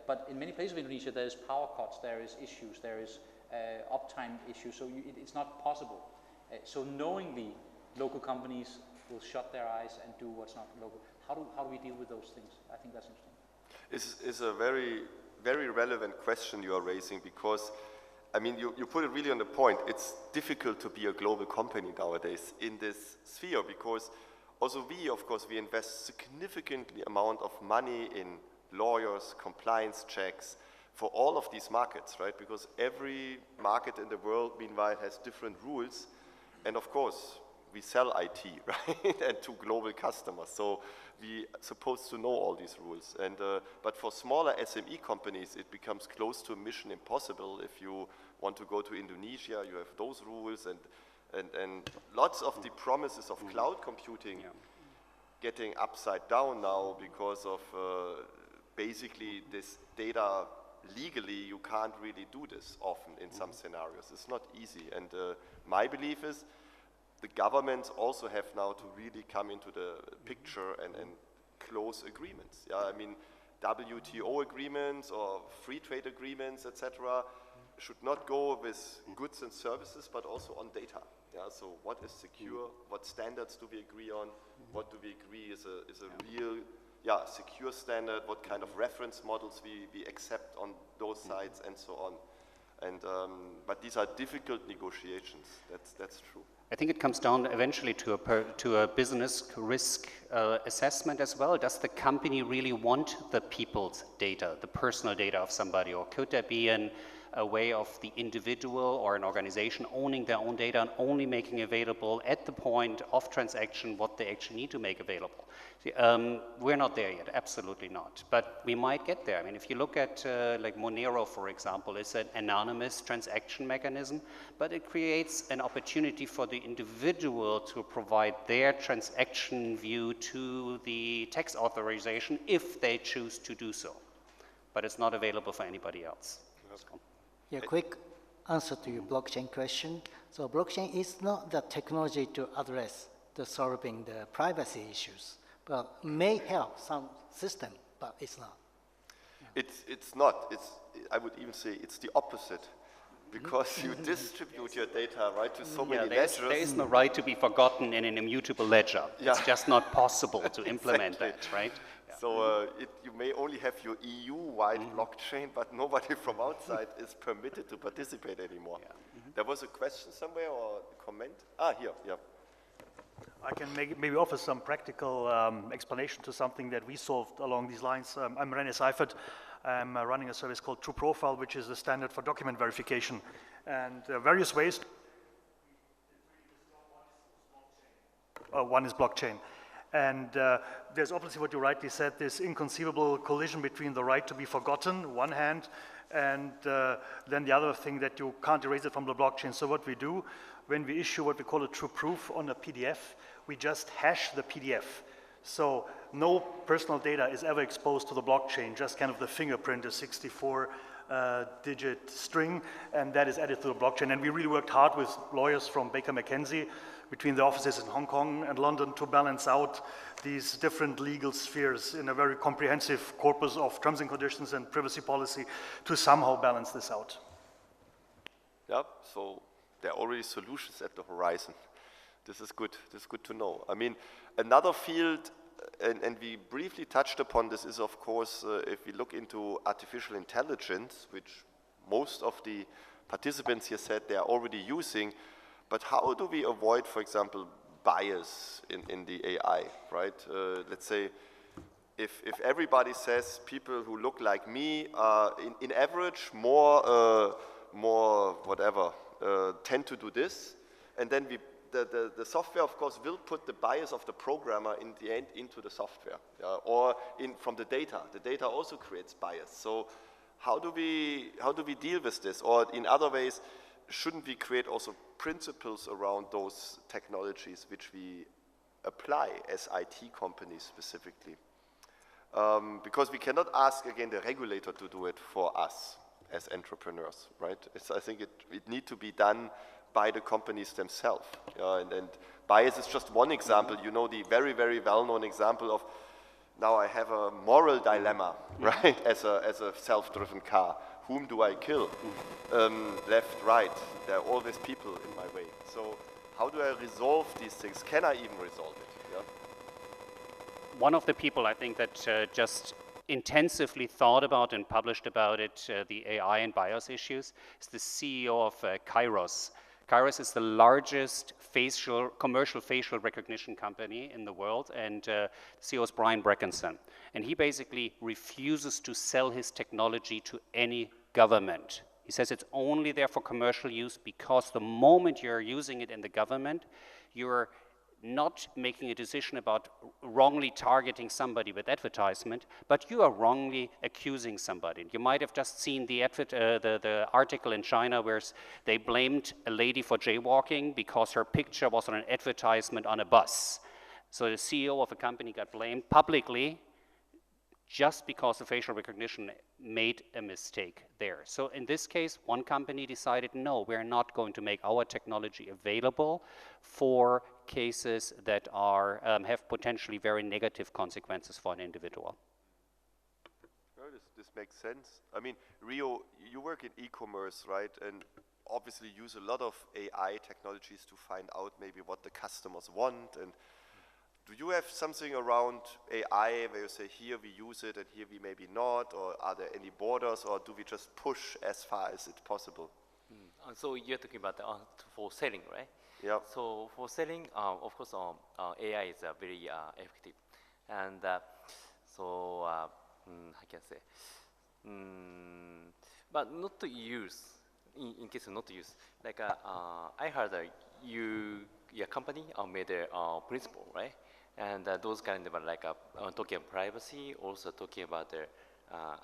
S8: But in many places of Indonesia, there is power cuts, there is issues, there is uptime issues, so it's not possible. So knowingly, local companies will shut their eyes and do what's not local. How do we deal with those things? I think that's interesting.
S1: Is a very, very relevant question you are raising, because I mean, you put it really on the point. It's difficult to be a global company nowadays in this sphere, because also we, of course, we invest significant amount of money in lawyers, compliance checks for all of these markets, right? Because every market in the world, meanwhile, has different rules. And of course, we sell IT, right? And to global customers. So we are supposed to know all these rules. And, but for smaller SME companies, it becomes close to mission impossible. If you want to go to Indonesia, you have those rules, and lots of the promises of cloud computing getting upside down now because of basically this data. Legally, you can't really do this often in some scenarios. It's not easy. And my belief is the governments also have now to really come into the picture and close agreements. Yeah, I mean, WTO agreements or free trade agreements, etc., should not go with goods and services, but also on data. Yeah, so what is secure? What standards do we agree on? What do we agree is a real, secure standard? What kind of reference models we accept on those sides, and so on. And but these are difficult negotiations. That's true.
S2: I think it comes down eventually to a business risk assessment as well. Does the company really want the people's data, the personal data of somebody, or could there be a way of the individual or an organization owning their own data and only making available at the point of transaction what they actually need to make available? We're not there yet, absolutely not. But we might get there. I mean, if you look at like Monero, for example, it's an anonymous transaction mechanism, but it creates an opportunity for the individual to provide their transaction view to the tax authorization if they choose to do so. But it's not available for anybody else.
S7: Yeah, quick answer to your blockchain question. So blockchain is not the technology to address solving the privacy issues, but may help some system, but it's not.
S1: It's not. I would even say it's the opposite, because you distribute your data, right, to so many ledgers.
S2: There is no right to be forgotten in an immutable ledger. It's just not possible to implement that, right?
S1: So you may only have your EU-wide blockchain, but nobody from outside is permitted to participate anymore. There was a question somewhere or a comment? Here, yeah.
S9: I can maybe offer some practical explanation to something that we solved along these lines. I'm René Seifert. I'm running a service called True Profile, which is a standard for document verification. And there are various ways. One is blockchain. And there's obviously what you rightly said, this inconceivable collision between the right to be forgotten, one hand, and then the other thing that you can't erase it from the blockchain. So what we do, when we issue what we call a true proof on a PDF, we just hash the PDF. So no personal data is ever exposed to the blockchain, just kind of the fingerprint, a 64-digit string, and that is added to the blockchain. And we really worked hard with lawyers from Baker McKenzie between the offices in Hong Kong and London to balance out these different legal spheres in a very comprehensive corpus of terms and conditions and privacy policy to somehow balance this out.
S1: Yeah, so there are already solutions at the horizon. This is good. This is good to know. I mean, another field, and we briefly touched upon this, is of course, if we look into artificial intelligence, which most of the participants here said they are already using. But how do we avoid, for example, bias in the AI, right? Let's say if everybody says people who look like me are in average more whatever tend to do this, and then the software, of course, will put the bias of the programmer in the end into the software, or from the data. The data also creates bias. So how do we deal with this? Or in other ways, shouldn't we create also principles around those technologies which we apply as IT companies specifically? Because we cannot ask, again, the regulator to do it for us as entrepreneurs, right? I think it needs to be done by the companies themselves. And bias is just one example. You know, the very, very well-known example of, now I have a moral dilemma, right, as a self-driven car. Whom do I kill? Left, right. There are always people in my way. So How do I resolve these things? Can I even resolve it? Yeah?
S2: One of the people I think that just intensively thought about and published about it, the AI and BIOS issues, is the CEO of Kairos. Kairos is the largest commercial facial recognition company in the world, and the CEO is Brian Breckenson. And he basically refuses to sell his technology to any government. He says it's only there for commercial use because the moment you're using it in the government, you're not making a decision about wrongly targeting somebody with advertisement, but you are wrongly accusing somebody. You might have just seen the article in China where they blamed a lady for jaywalking because her picture was on an advertisement on a bus. So the CEO of a company got blamed publicly just because the facial recognition made a mistake there. So in this case, one company decided, no, we're not going to make our technology available for cases that are, have potentially very negative consequences for an individual.
S1: No, this makes sense. I mean, Rio, you work in e-commerce, right? And obviously use a lot of AI technologies to find out maybe what the customers want. And do you have something around AI where you say, here we use it and here we maybe not? Or are there any borders, or do we just push as far as it's possible?
S5: So you're talking about for selling, right?
S1: Yeah.
S5: So for selling, of course, AI is very effective. And how can I say? But not to use, in case of not to use. Like I heard your company made a principle, right? And those kind of like talking about privacy, also talking about the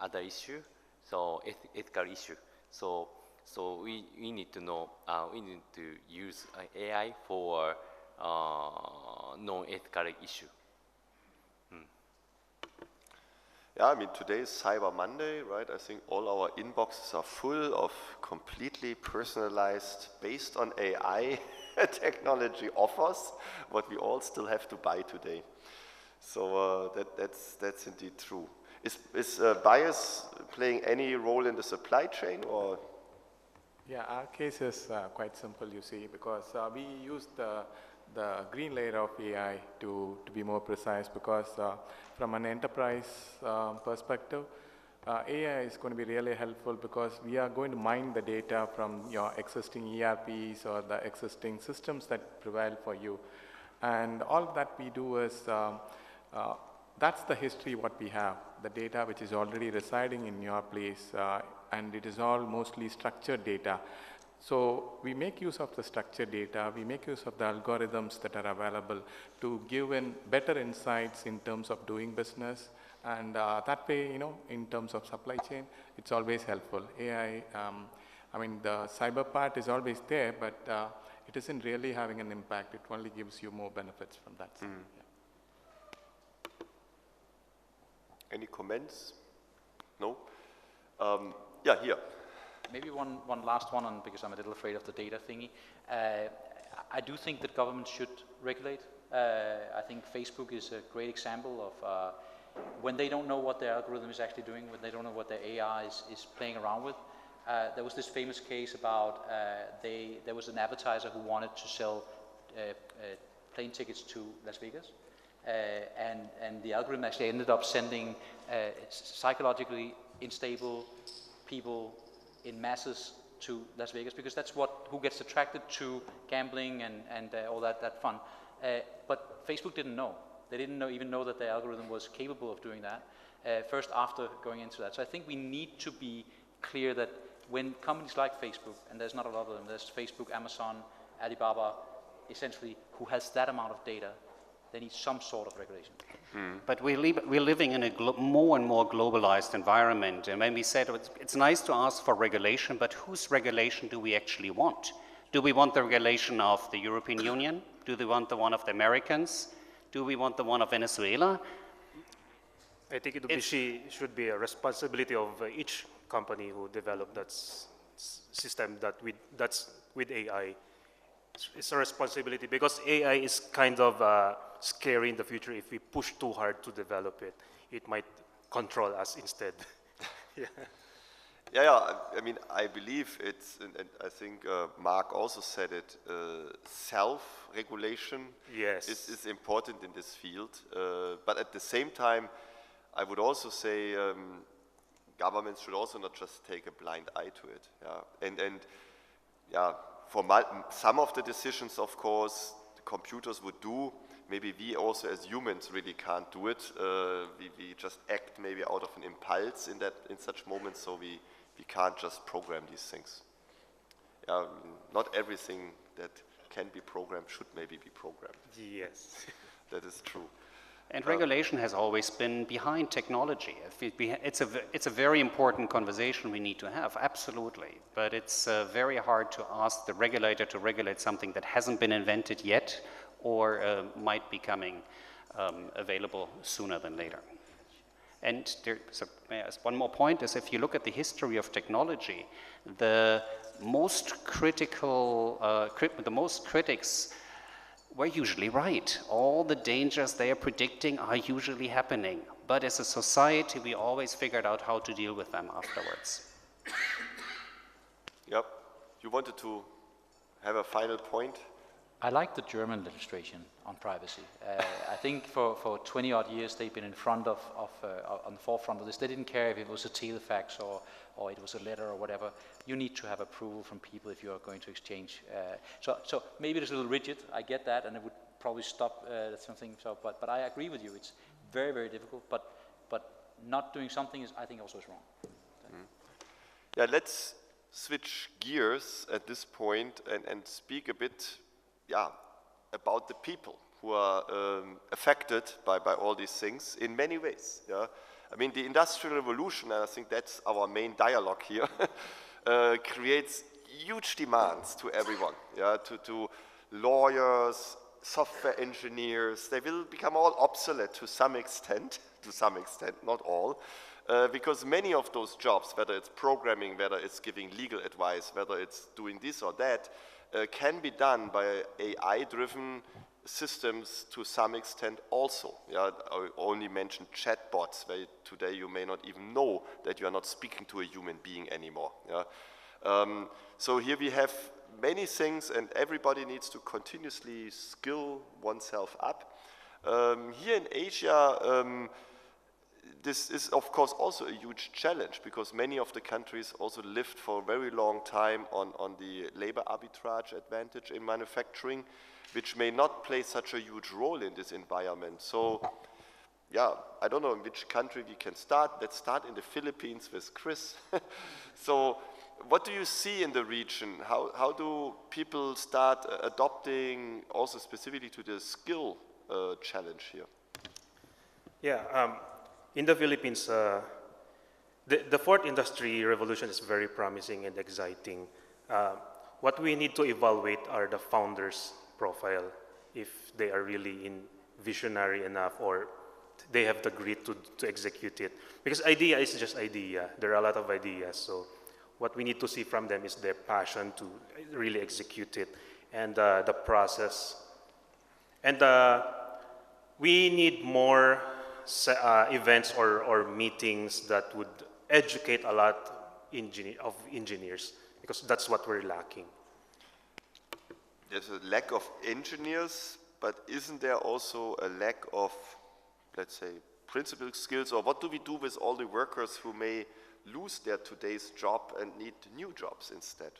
S5: other issue, so ethical issue. So we need to know, we need to use AI for non-ethical issue.
S1: Yeah, I mean, today is Cyber Monday, right? I think all our inboxes are full of completely personalized, based on AI technology offers, what we all still have to buy today. So that's indeed true. Is BIOS playing any role in the supply chain, or?
S4: Yeah, our case is quite simple, you see, because we use the green layer of AI to be more precise, because from an enterprise perspective, AI is going to be really helpful, because we are going to mine the data from your existing ERPs or the existing systems that prevail for you. And all that we do is, that's the history what we have, the data which is already residing in your place, and it is all mostly structured data. So we make use of the structured data, we make use of the algorithms that are available to give in better insights in terms of doing business, and that way, you know, in terms of supply chain, it's always helpful. AI, I mean, the cyber part is always there, but it isn't really having an impact. It only gives you more benefits from that side. Yeah.
S1: Any comments? No? Yeah, here.
S8: Maybe one last one, because I'm a little afraid of the data thingy. I do think that governments should regulate. I think Facebook is a great example of when they don't know what their algorithm is actually doing, when they don't know what their AI is playing around with. There was this famous case about there was an advertiser who wanted to sell plane tickets to Las Vegas. And the algorithm actually ended up sending psychologically unstable people in masses to Las Vegas, because that's who gets attracted to gambling and all that fun. But Facebook didn't know. They didn't even know that their algorithm was capable of doing that, first after going into that. So I think we need to be clear that when companies like Facebook, and there's not a lot of them, there's Facebook, Amazon, Alibaba, essentially, who has that amount of data, they need some sort of regulation.
S2: But we're living in a more and more globalized environment. And when we said it's nice to ask for regulation, but whose regulation do we actually want? Do we want the regulation of the European Union? Do we want the one of the Americans? Do we want the one of Venezuela?
S6: I think it should be a responsibility of each company who developed that system that's with AI. It's a responsibility, because AI is kind of scary in the future. If we push too hard to develop it, it might control us instead. Yeah.
S1: Yeah, I mean, I believe it's, and I think Mark also said it, self-regulation
S6: Yes.
S1: is important in this field. But at the same time, I would also say governments should also not just take a blind eye to it. Yeah? And yeah, for some of the decisions, of course, the computers would do. Maybe we also as humans really can't do it. We just act maybe out of an impulse in such moments, so we can't just program these things. Not everything that can be programmed should maybe be programmed.
S6: Yes.
S1: That is true.
S2: And regulation has always been behind technology. It's a very important conversation we need to have, absolutely. But it's very hard to ask the regulator to regulate something that hasn't been invented yet or might be coming available sooner than later. And there's one more point is if you look at the history of technology, the most critics were usually right. All the dangers they are predicting are usually happening. But as a society, we always figured out how to deal with them afterwards.
S1: Yep. You wanted to have a final point?
S8: I like the German legislation on privacy. I think for 20 odd years they've been in front on the forefront of this. They didn't care if it was a telefax or it was a letter or whatever. You need to have approval from people if you are going to exchange. So maybe it's a little rigid. I get that, and it would probably stop something. So, but I agree with you. It's very, very difficult. But not doing something is, I think, also is wrong.
S1: Mm. Yeah, let's switch gears at this point and speak a bit. About the people who are affected by all these things in many ways. Yeah? I mean, the Industrial Revolution, and I think that's our main dialogue here, creates huge demands to everyone, yeah? to lawyers, software engineers. They will become all obsolete to some extent, not all, because many of those jobs, whether it's programming, whether it's giving legal advice, whether it's doing this or that, can be done by AI-driven systems to some extent also. Yeah, I only mentioned chatbots, where today you may not even know that you are not speaking to a human being anymore. Yeah? So here we have many things, and everybody needs to continuously skill oneself up. Here in Asia, this is, of course, also a huge challenge because many of the countries also lived for a very long time on the labor arbitrage advantage in manufacturing, which may not play such a huge role in this environment. So, yeah, I don't know in which country we can start. Let's start in the Philippines with Chris. So, what do you see in the region? How do people start adopting also specifically to the skill challenge here?
S6: Yeah. In the Philippines, the fourth industry revolution is very promising and exciting. What we need to evaluate are the founders' profile, if they are really visionary enough or they have the grit to execute it. Because idea is just idea. There are a lot of ideas. So what we need to see from them is their passion to really execute it and the process. And we need more events or meetings that would educate a lot of engineers, because that's what we're lacking.
S1: There's a lack of engineers, but isn't there also a lack of, let's say, principal skills? Or what do we do with all the workers who may lose their today's job and need new jobs instead?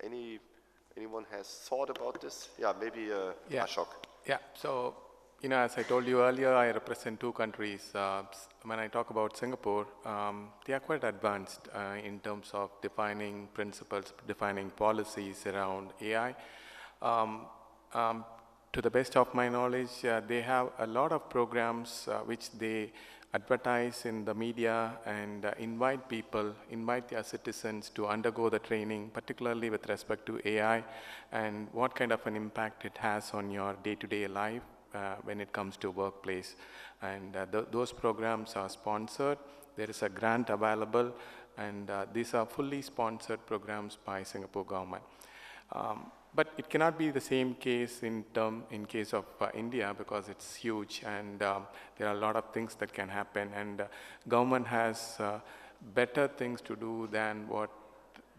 S1: Anyone has thought about this? Yeah, maybe Ashok.
S4: Yeah, so as I told you earlier, I represent two countries. When I talk about Singapore, they are quite advanced in terms of defining principles, defining policies around AI. To the best of my knowledge, they have a lot of programs which they advertise in the media and invite their citizens to undergo the training, particularly with respect to AI and what kind of an impact it has on your day-to-day life. When it comes to workplace, and those programs are sponsored. There is a grant available, and these are fully sponsored programs by Singapore government. But it cannot be the same case in case of India, because it's huge and there are a lot of things that can happen, and government has better things to do than what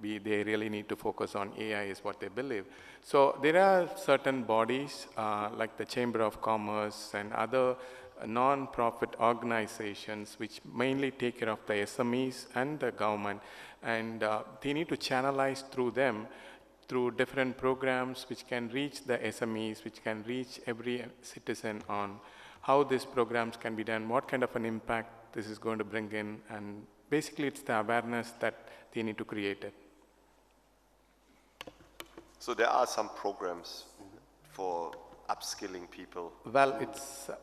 S4: they really need to focus on AI is what they believe. So there are certain bodies like the Chamber of Commerce and other non-profit organizations which mainly take care of the SMEs and the government, and they need to channelize through them through different programs which can reach the SMEs, which can reach every citizen on how these programs can be done, what kind of an impact this is going to bring in, and basically it's the awareness that they need to create it.
S1: So there are some programs for upskilling people.
S4: Well,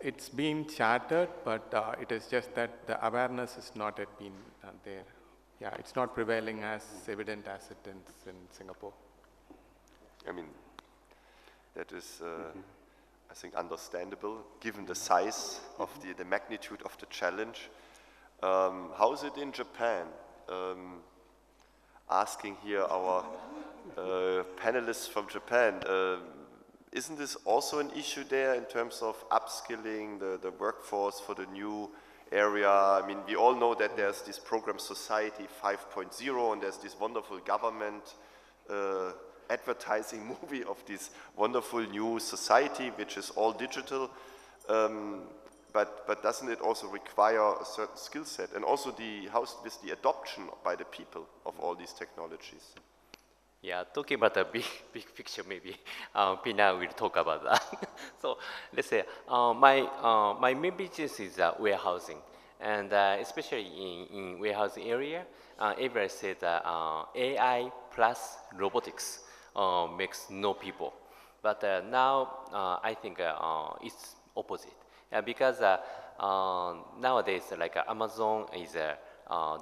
S4: it's been chartered, but it is just that the awareness has not yet been there. Yeah, it's not prevailing as evident as it is in Singapore.
S1: I mean, that is, I think, understandable, given the size of the magnitude of the challenge. How is it in Japan? Asking here our panelists from Japan, isn't this also an issue there in terms of upskilling the workforce for the new area? I mean, we all know that there's this program Society 5.0, and there's this wonderful government advertising movie of this wonderful new society, which is all digital. But doesn't it also require a certain skill set? And also how's with the adoption by the people of all these technologies?
S5: Yeah, talking about the big picture, maybe Pina will talk about that. So let's say my main business is warehousing, and especially in warehousing area, everybody said that AI plus robotics makes no people. But now I think it's opposite, because nowadays like Amazon is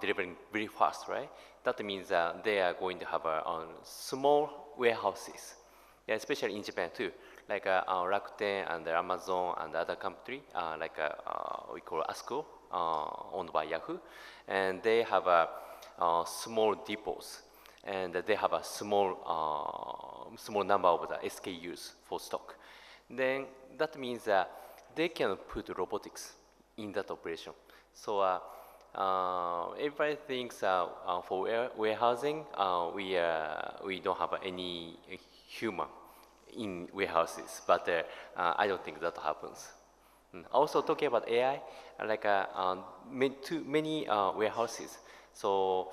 S5: delivering very fast, right? That means they are going to have small warehouses, yeah, especially in Japan too, like Rakuten and Amazon and other company, like we call ASCO, owned by Yahoo, and they have small depots, and they have a small number of the SKUs for stock. Then that means they can put robotics in that operation. So everybody thinks for warehousing, we don't have any human in warehouses, but I don't think that happens. Also talking about AI, like many warehouses, so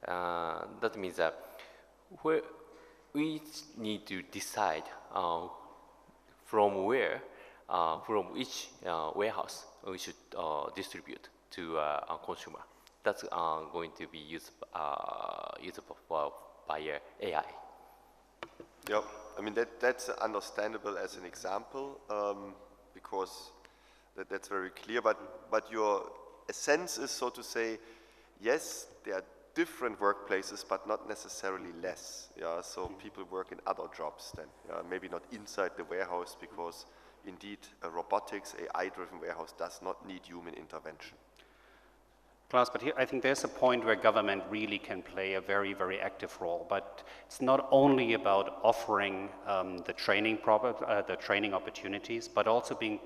S5: that means that we need to decide from which warehouse we should distribute to a consumer. That's going to be usable by AI.
S1: Yeah, I mean that's understandable as an example, because that's very clear. But your essence is, so to say, yes, there are different workplaces, but not necessarily less. Yeah, so people work in other jobs then. Yeah, maybe not inside the warehouse, because indeed a robotics, AI-driven warehouse does not need human intervention.
S2: Klaus, but here I think there's a point where government really can play a very, very active role. But it's not only about offering the training opportunities, but also being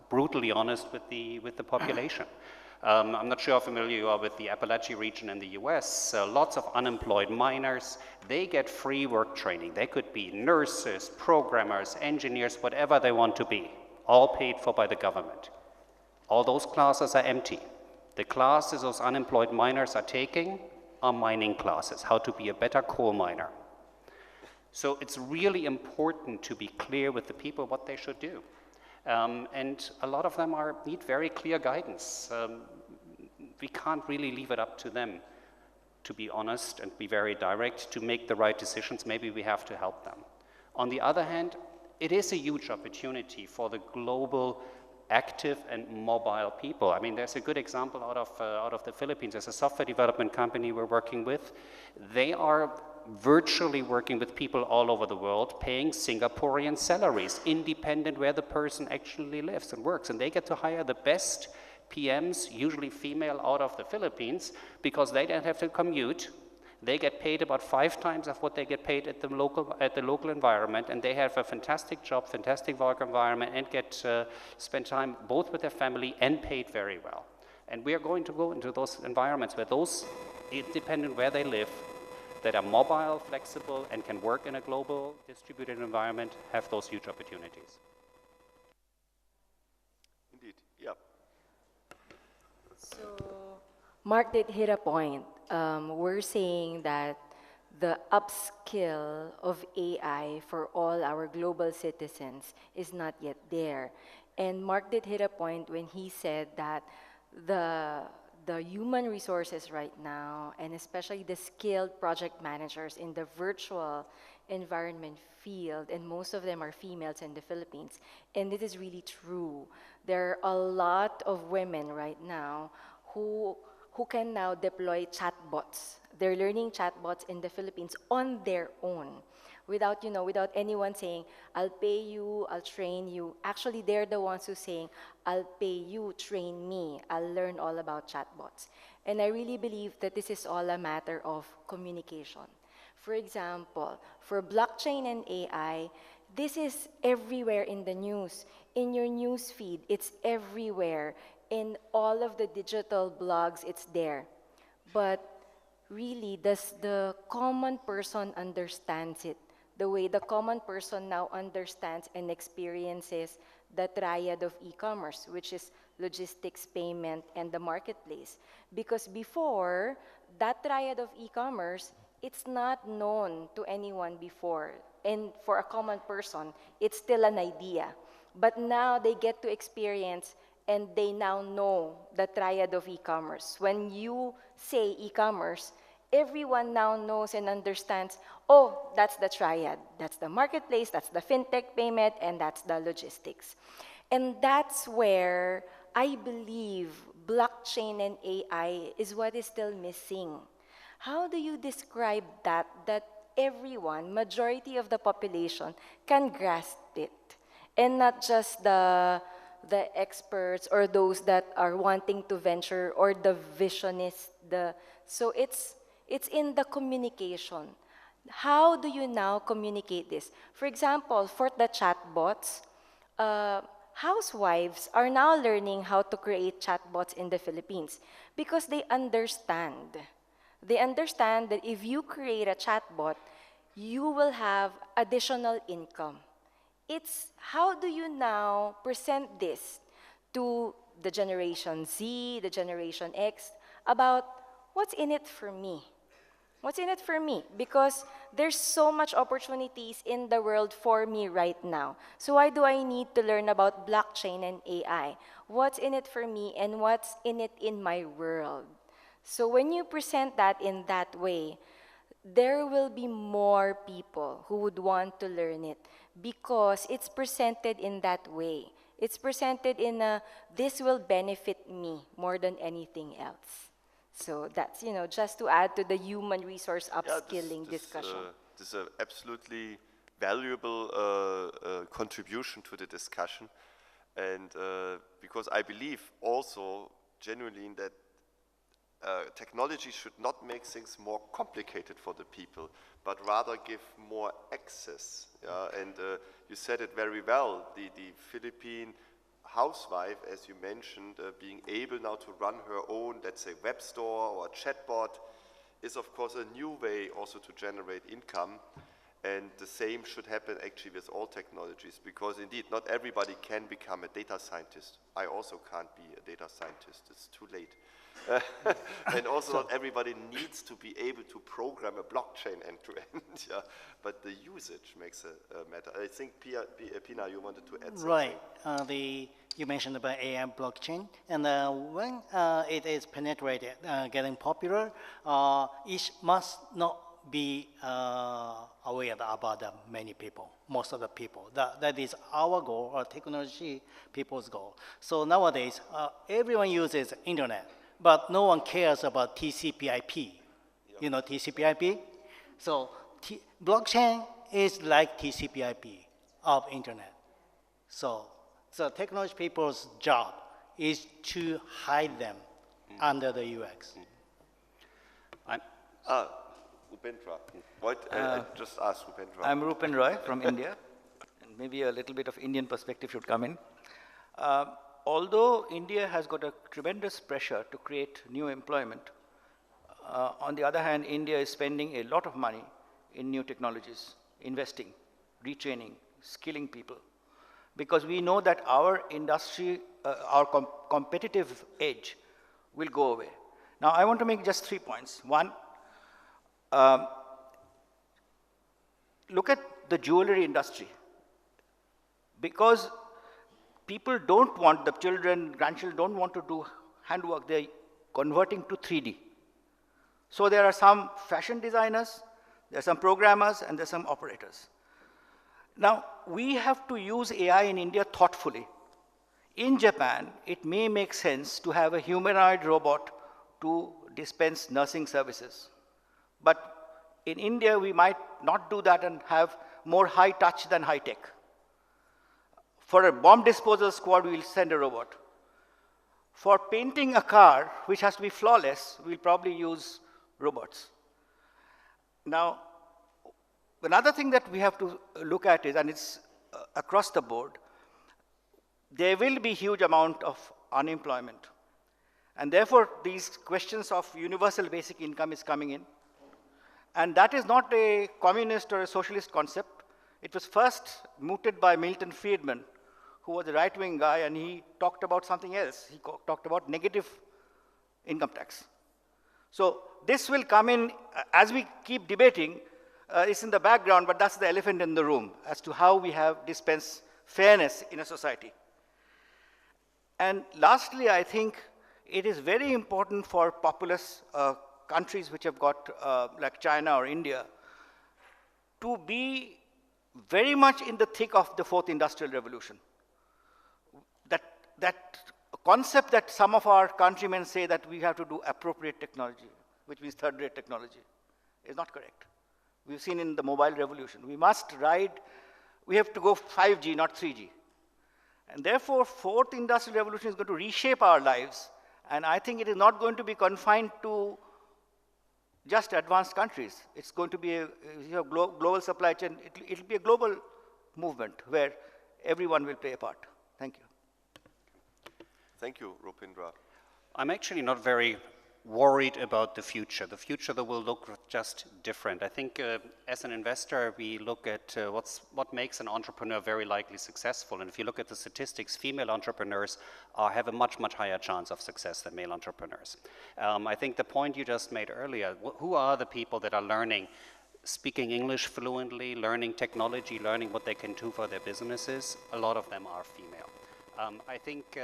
S2: brutally honest with the population. I'm not sure how familiar you are with the Appalachia region in the US. Lots of unemployed miners, they get free work training. They could be nurses, programmers, engineers, whatever they want to be, all paid for by the government. All those classes are empty. The classes those unemployed miners are taking are mining classes, how to be a better coal miner. So it's really important to be clear with the people what they should do. And a lot of them need very clear guidance. We can't really leave it up to them, to be honest and be very direct, to make the right decisions. Maybe we have to help them. On the other hand, it is a huge opportunity for the global active and mobile people. I mean, there's a good example out of the Philippines. There's a software development company we're working with. They are virtually working with people all over the world, paying Singaporean salaries, independent where the person actually lives and works. And they get to hire the best PMs, usually female, out of the Philippines, because they don't have to commute. They get paid about 5 times of what they get paid at the local environment, and they have a fantastic job, fantastic work environment, and get spend time both with their family and paid very well. And we are going to go into those environments where those, independent where they live, that are mobile, flexible, and can work in a global distributed environment, have those huge opportunities.
S1: Indeed, yeah.
S10: So, Mark did hit a point. We're saying that the upskill of AI for all our global citizens is not yet there. And Mark did hit a point when he said that the human resources right now, and especially the skilled project managers in the virtual environment field, and most of them are females in the Philippines, and it is really true. There are a lot of women right now who can now deploy chatbots. They're learning chatbots in the Philippines on their own, without, without anyone saying, I'll pay you, I'll train you. Actually, they're the ones who saying, I'll pay you, train me, I'll learn all about chatbots. And I really believe that this is all a matter of communication. For example, for blockchain and AI, this is everywhere in the news. In your news feed, it's everywhere. In all of the digital blogs, it's there. But really, does the common person understands it the way the common person now understands and experiences the triad of e-commerce, which is logistics, payment, and the marketplace? Because before, that triad of e-commerce, it's not known to anyone before. And for a common person, it's still an idea. But now they get to experience, and they now know the triad of e-commerce. When you say e-commerce, everyone now knows and understands, oh, that's the triad. That's the marketplace, that's the fintech payment, and that's the logistics. And that's where I believe blockchain and AI is what is still missing. How do you describe that everyone, majority of the population, can grasp it? And not just the experts or those that are wanting to venture or the visionists. So it's in the communication. How do you now communicate this? For example, for the chatbots, housewives are now learning how to create chatbots in the Philippines because they understand. They understand that if you create a chatbot, you will have additional income. It's how do you now present this to the Generation Z, the Generation X, about what's in it for me? What's in it for me? Because there's so much opportunities in the world for me right now. So why do I need to learn about blockchain and AI? What's in it for me and what's in it in my world? So when you present that in that way, there will be more people who would want to learn it because it's presented in that way. It's presented in a, this will benefit me more than anything else. So that's, just to add to the human resource upskilling discussion.
S1: This is an absolutely valuable contribution to the discussion. And because I believe also genuinely that technology should not make things more complicated for the people, but rather give more access. And you said it very well, the Philippine housewife, as you mentioned, being able now to run her own, let's say, web store or chatbot is, of course, a new way also to generate income. And the same should happen actually with all technologies, because indeed, not everybody can become a data scientist. I also can't be a data scientist, it's too late. And also not everybody needs to be able to program a blockchain end-to-end, yeah? But the usage makes a matter. I think, Pina, you wanted to add something.
S7: Right. You mentioned about AI and blockchain, and when it is penetrated, getting popular, it must not be aware about many people, most of the people. That is our goal, or technology people's goal. So nowadays, everyone uses internet, but no one cares about TCP/IP. Yep. You know TCP/IP? So blockchain is like TCP/IP of internet. So technology people's job is to hide them under the UX.
S1: Upendra. What? I just asked Upendra.
S11: I'm Rupen Roy from India, and maybe a little bit of Indian perspective should come in. although India has got a tremendous pressure to create new employment, on the other hand, India is spending a lot of money in new technologies, investing, retraining, skilling people, because we know that our industry, our competitive edge will go away. Now, I want to make just 3 points. One, look at the jewelry industry. Because people don't want, the children, grandchildren don't want to do handwork, they're converting to 3D. So there are some fashion designers, there are some programmers, and there are some operators. Now, we have to use AI in India thoughtfully. In Japan, it may make sense to have a humanoid robot to dispense nursing services. But in India, we might not do that and have more high touch than high tech. For a bomb disposal squad, we will send a robot. For painting a car, which has to be flawless, we'll probably use robots. Now, another thing that we have to look at is, and it's across the board, there will be huge amount of unemployment. And therefore, these questions of universal basic income is coming in. And that is not a communist or a socialist concept. It was first mooted by Milton Friedman, who was a right-wing guy, and he talked about something else. He talked about negative income tax. So this will come in, as we keep debating, it's in the background, but that's the elephant in the room as to how we have dispensed fairness in a society. And lastly, I think it is very important for populous countries which have got, like China or India, to be very much in the thick of the fourth industrial revolution. That concept that some of our countrymen say that we have to do appropriate technology, which means third-rate technology, is not correct. We've seen in the mobile revolution. We must ride, we have to go 5G, not 3G. And therefore, fourth industrial revolution is going to reshape our lives, and I think it is not going to be confined to just advanced countries. It's going to be a global supply chain. It'll be a global movement where everyone will play a part. Thank you.
S1: Thank you, Rupindra.
S2: I'm actually not very worried about the future. The future that will look just different. I think as an investor, we look at what makes an entrepreneur very likely successful. And if you look at the statistics, female entrepreneurs have a much, much higher chance of success than male entrepreneurs. I think the point you just made earlier, who are the people that are learning, speaking English fluently, learning technology, learning what they can do for their businesses? A lot of them are female. I think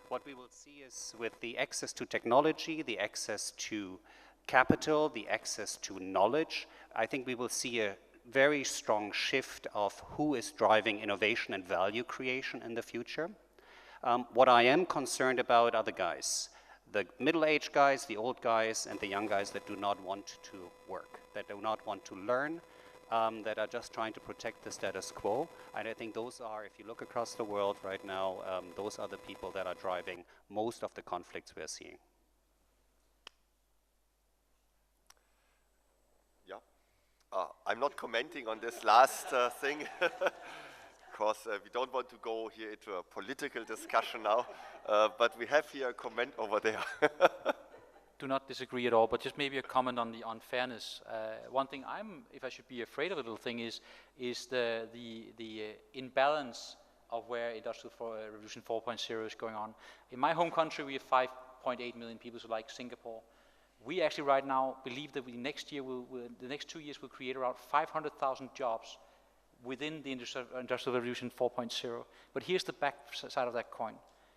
S2: what we will see is with the access to technology, the access to capital, the access to knowledge, I think we will see a very strong shift of who is driving innovation and value creation in the future. What I am concerned about are the guys, the middle-aged guys, the old guys, and the young guys that do not want to work, that do not want to learn, that are just trying to protect the status quo. And I think those are, if you look across the world right now, those are the people that are driving most of the conflicts we're seeing.
S1: Yeah, I'm not commenting on this last thing, because we don't want to go here into a political discussion now, but we have here a comment over there.
S8: Do not disagree at all, but just maybe a comment on the unfairness. One thing if I should be afraid of a little thing is the imbalance of where Industrial Revolution 4.0 is going on. In my home country, we have 5.8 million people, so like Singapore. We actually right now believe that next year, the next 2 years, will create around 500,000 jobs within the Industrial Revolution 4.0. But here's the back side of that coin.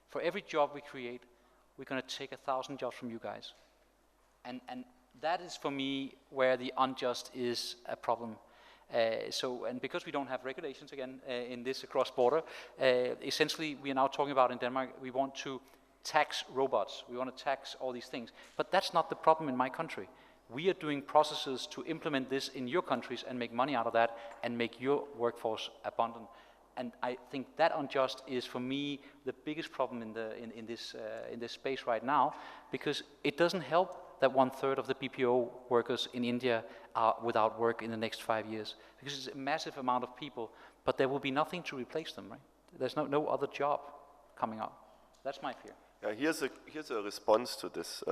S8: For every job we create, we're going to take 1,000 jobs from you guys. And that is, for me, where the unjust is a problem. And because we don't have regulations, again, in this cross-border, essentially, we are now talking about in Denmark, we want to tax robots. We want to tax all these things. But that's not the problem in my country. We are doing processes to implement this in your countries and make money out of that and make your workforce abundant. And I think that unjust is, for me, the biggest problem in this space right now, because it doesn't help that 1/3 of the BPO workers in India are without work in the next 5 years, because it's a massive amount of people, but there will be nothing to replace them, right? There's no other job coming up. That's my fear.
S1: Yeah, here's a response to this.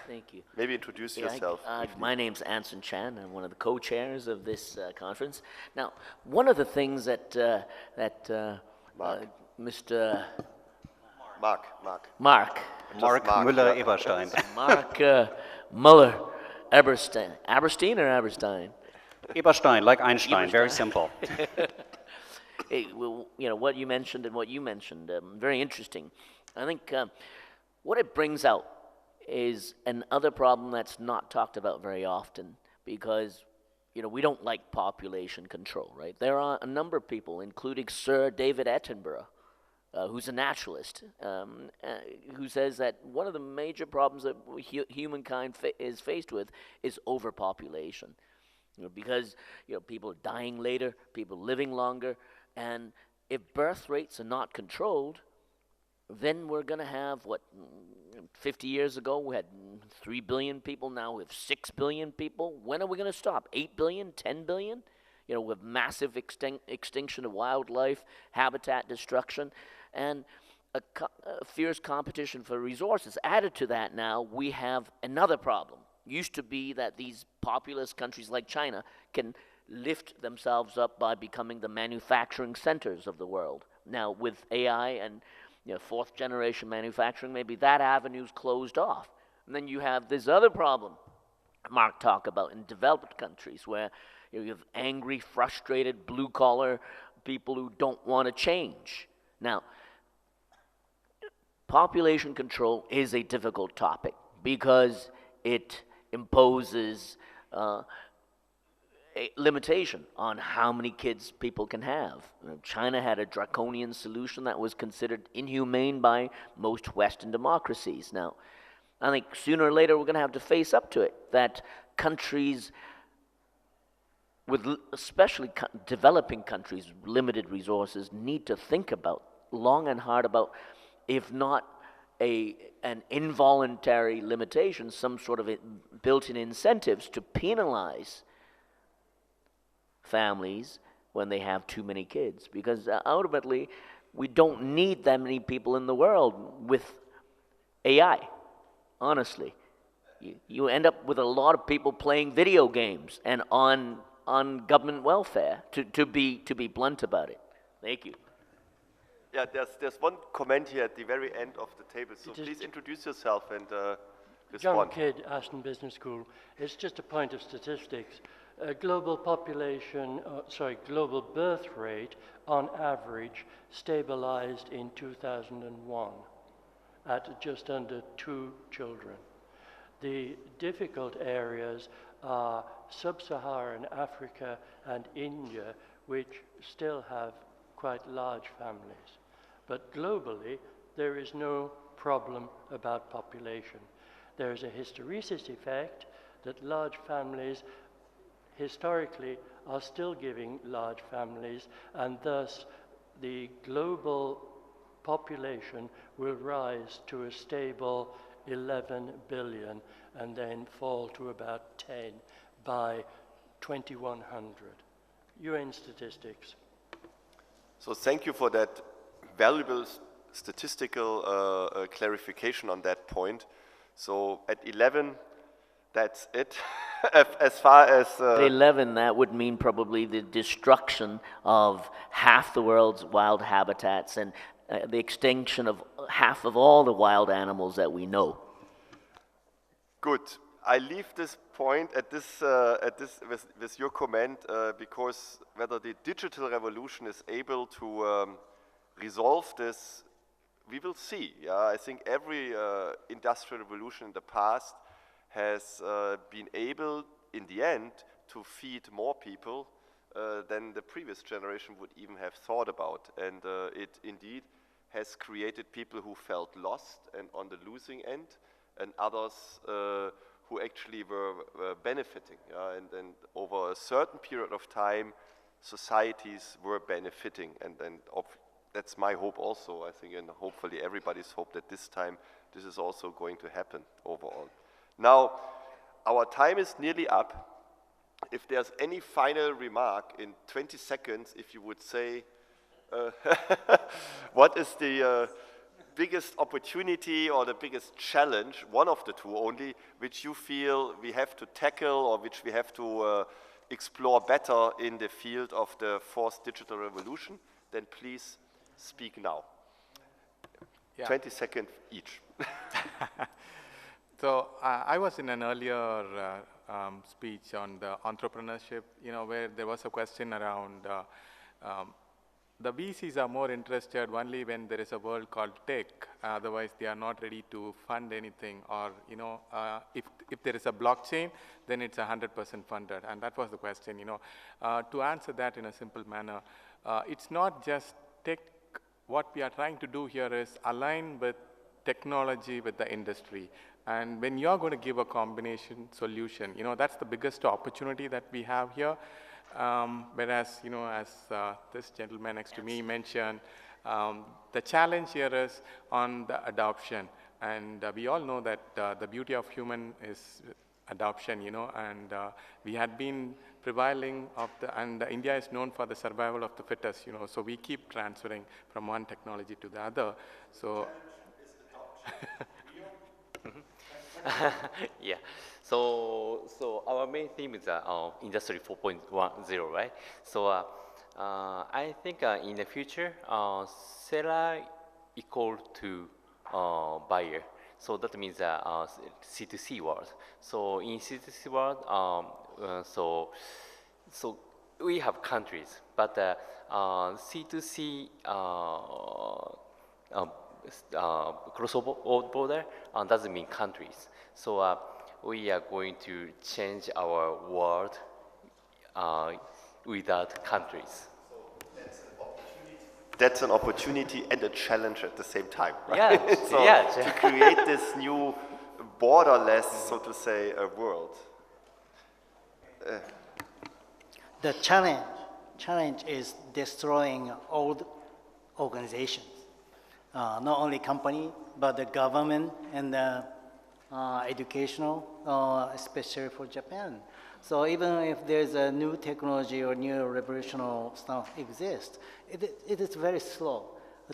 S12: Thank you.
S1: Maybe introduce
S12: Yeah,
S1: yourself.
S12: my name's Anson Chan. I'm one of the co-chairs of this conference. Now, one of the things that Mr.
S1: Mark
S2: Müller-Eberstein.
S12: Mark Muller Eberstein. Aberstein or Aberstein?
S2: Eberstein, like Einstein, very simple.
S12: Hey, well, you know, what you mentioned and what you mentioned, very interesting. I think what it brings out is another problem that's not talked about very often because, you know, we don't like population control, right? There are a number of people, including Sir David Attenborough, who's a naturalist, who says that one of the major problems that humankind is faced with is overpopulation. You know, because, you know, people are dying later, people living longer, and if birth rates are not controlled, then we're going to have, 50 years ago we had 3 billion people, now we have 6 billion people. When are we going to stop? 8 billion, 10 billion? You know, with massive extinction of wildlife, habitat destruction, and a fierce competition for resources. Added to that now, we have another problem. Used to be that these populous countries like China can lift themselves up by becoming the manufacturing centers of the world. Now, with AI and, you know, fourth generation manufacturing, maybe that avenue's closed off. And then you have this other problem Mark talked about in developed countries where, you know, you have angry, frustrated, blue-collar people who don't want to change. Now, population control is a difficult topic because it imposes a limitation on how many kids people can have. China had a draconian solution that was considered inhumane by most Western democracies. Now, I think sooner or later we're going to have to face up to it, that countries with, especially developing countries, limited resources, need to think about, long and hard about, if not an involuntary limitation, some sort of built-in incentives to penalize families when they have too many kids. Because ultimately, we don't need that many people in the world with AI, honestly. You end up with a lot of people playing video games and on government welfare, to be blunt about it. Thank you.
S1: Yeah, there's one comment here at the very end of the table, so please introduce yourself and respond.
S13: John Kidd, Ashton Business School. It's just a point of statistics. Global birth rate on average stabilized in 2001 at just under 2 children. The difficult areas are sub-Saharan Africa and India, which still have quite large families. But globally, there is no problem about population. There is a hysteresis effect that large families historically are still giving large families, and thus the global population will rise to a stable 11 billion and then fall to about 10 by 2100. UN statistics.
S1: So thank you for that valuable statistical clarification on that point. So at 11, that's it. As far as...
S12: At 11, that would mean probably the destruction of half the world's wild habitats and the extinction of half of all the wild animals that we know.
S1: Good. I leave this point at this with your comment because whether the digital revolution is able to resolve this, we will see. Yeah, I think every industrial revolution in the past has been able, in the end, to feed more people than the previous generation would even have thought about. And it indeed has created people who felt lost and on the losing end, and others who actually were benefiting. And over a certain period of time, societies were benefiting. And that's my hope also, I think, and hopefully everybody's hope that this time this is also going to happen overall. Now, our time is nearly up. If there's any final remark in 20 seconds, if you would say what is the biggest opportunity or the biggest challenge, one of the two only, which you feel we have to tackle or which we have to explore better in the field of the fourth digital revolution? Then please speak now.
S4: Yeah.
S1: 20 seconds each.
S4: So I was in an earlier speech on the entrepreneurship, where there was a question around the VCs are more interested only when there is a world called tech. Otherwise, they are not ready to fund anything. Or if there is a blockchain, then it's 100% funded. And that was the question. To answer that in a simple manner, it's not just tech. What we are trying to do here is align with technology with the industry. And when you're going to give a combination solution, that's the biggest opportunity that we have here. Whereas, as this gentleman next to me mentioned, the challenge here is on the adoption. And we all know that the beauty of human is adoption, and we had been prevailing and India is known for the survival of the fittest, so we keep transferring from one technology to the other. So,
S5: yeah. So our main theme is Industry 4.10, right? So I think in the future, seller equal to buyer. So that means C2C world. So in C2C world, so we have countries, but C2C cross border doesn't mean countries. So we are going to change our world without countries.
S1: That's an opportunity and a challenge at the same time, right?
S5: Yeah,
S1: So
S5: yeah.
S1: to create this new borderless, so to say, world.
S7: The challenge is destroying old organizations. Not only company, but the government and the educational, especially for Japan. So even if there's a new technology or new revolutionary stuff exists, it is very slow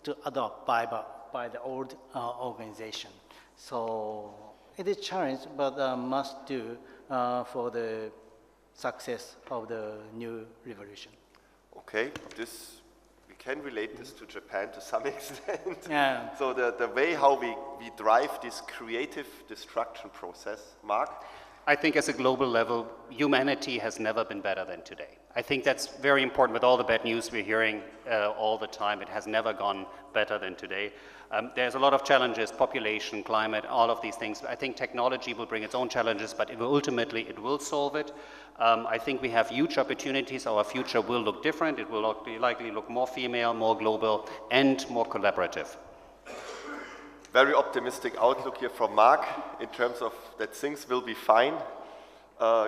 S7: to adopt by the old organization. So it is a challenge, but must do for the success of the new revolution.
S1: Okay, we can relate this to Japan to some extent.
S7: Yeah.
S1: So the way how we drive this creative destruction process, Mark?
S2: I think as a global level, humanity has never been better than today. I think that's very important with all the bad news we're hearing all the time. It has never gone better than today. There's a lot of challenges, population, climate, all of these things. I think technology will bring its own challenges, but ultimately it will solve it. I think we have huge opportunities. Our future will look different. It will likely look more female, more global, and more collaborative.
S1: Very optimistic outlook here from Mark in terms of that things will be fine.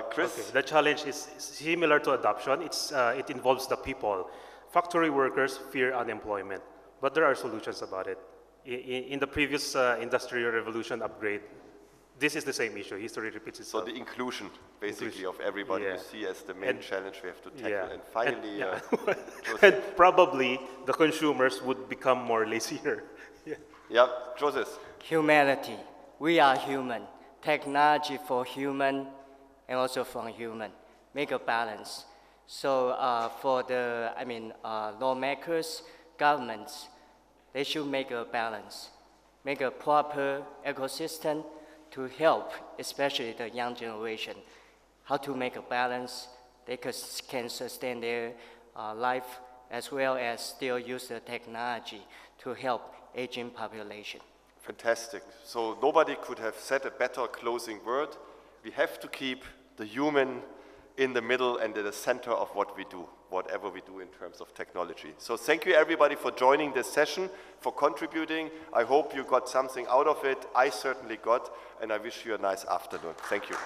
S1: Chris?
S6: Okay. The challenge is similar to adoption. It involves the people. Factory workers fear unemployment, but there are solutions about it. In the previous industrial revolution upgrade, this is the same issue. History repeats itself.
S1: So the inclusion, basically, of everybody you see as the main challenge we have to tackle. And finally,
S6: and probably the consumers would become more lazier.
S1: Yeah, Joseph.
S3: Humanity. We are human. Technology for human and also for human. Make a balance. So for the, lawmakers, governments, they should make a balance. Make a proper ecosystem to help, especially the young generation, how to make a balance. They can sustain their life as well as still use the technology to help aging population.
S1: Fantastic. So nobody could have said a better closing word. We have to keep the human in the middle and at the center of what we do, whatever we do in terms of technology. So thank you everybody for joining this session, for contributing. I hope you got something out of it. I certainly got, and I wish you a nice afternoon. Thank you.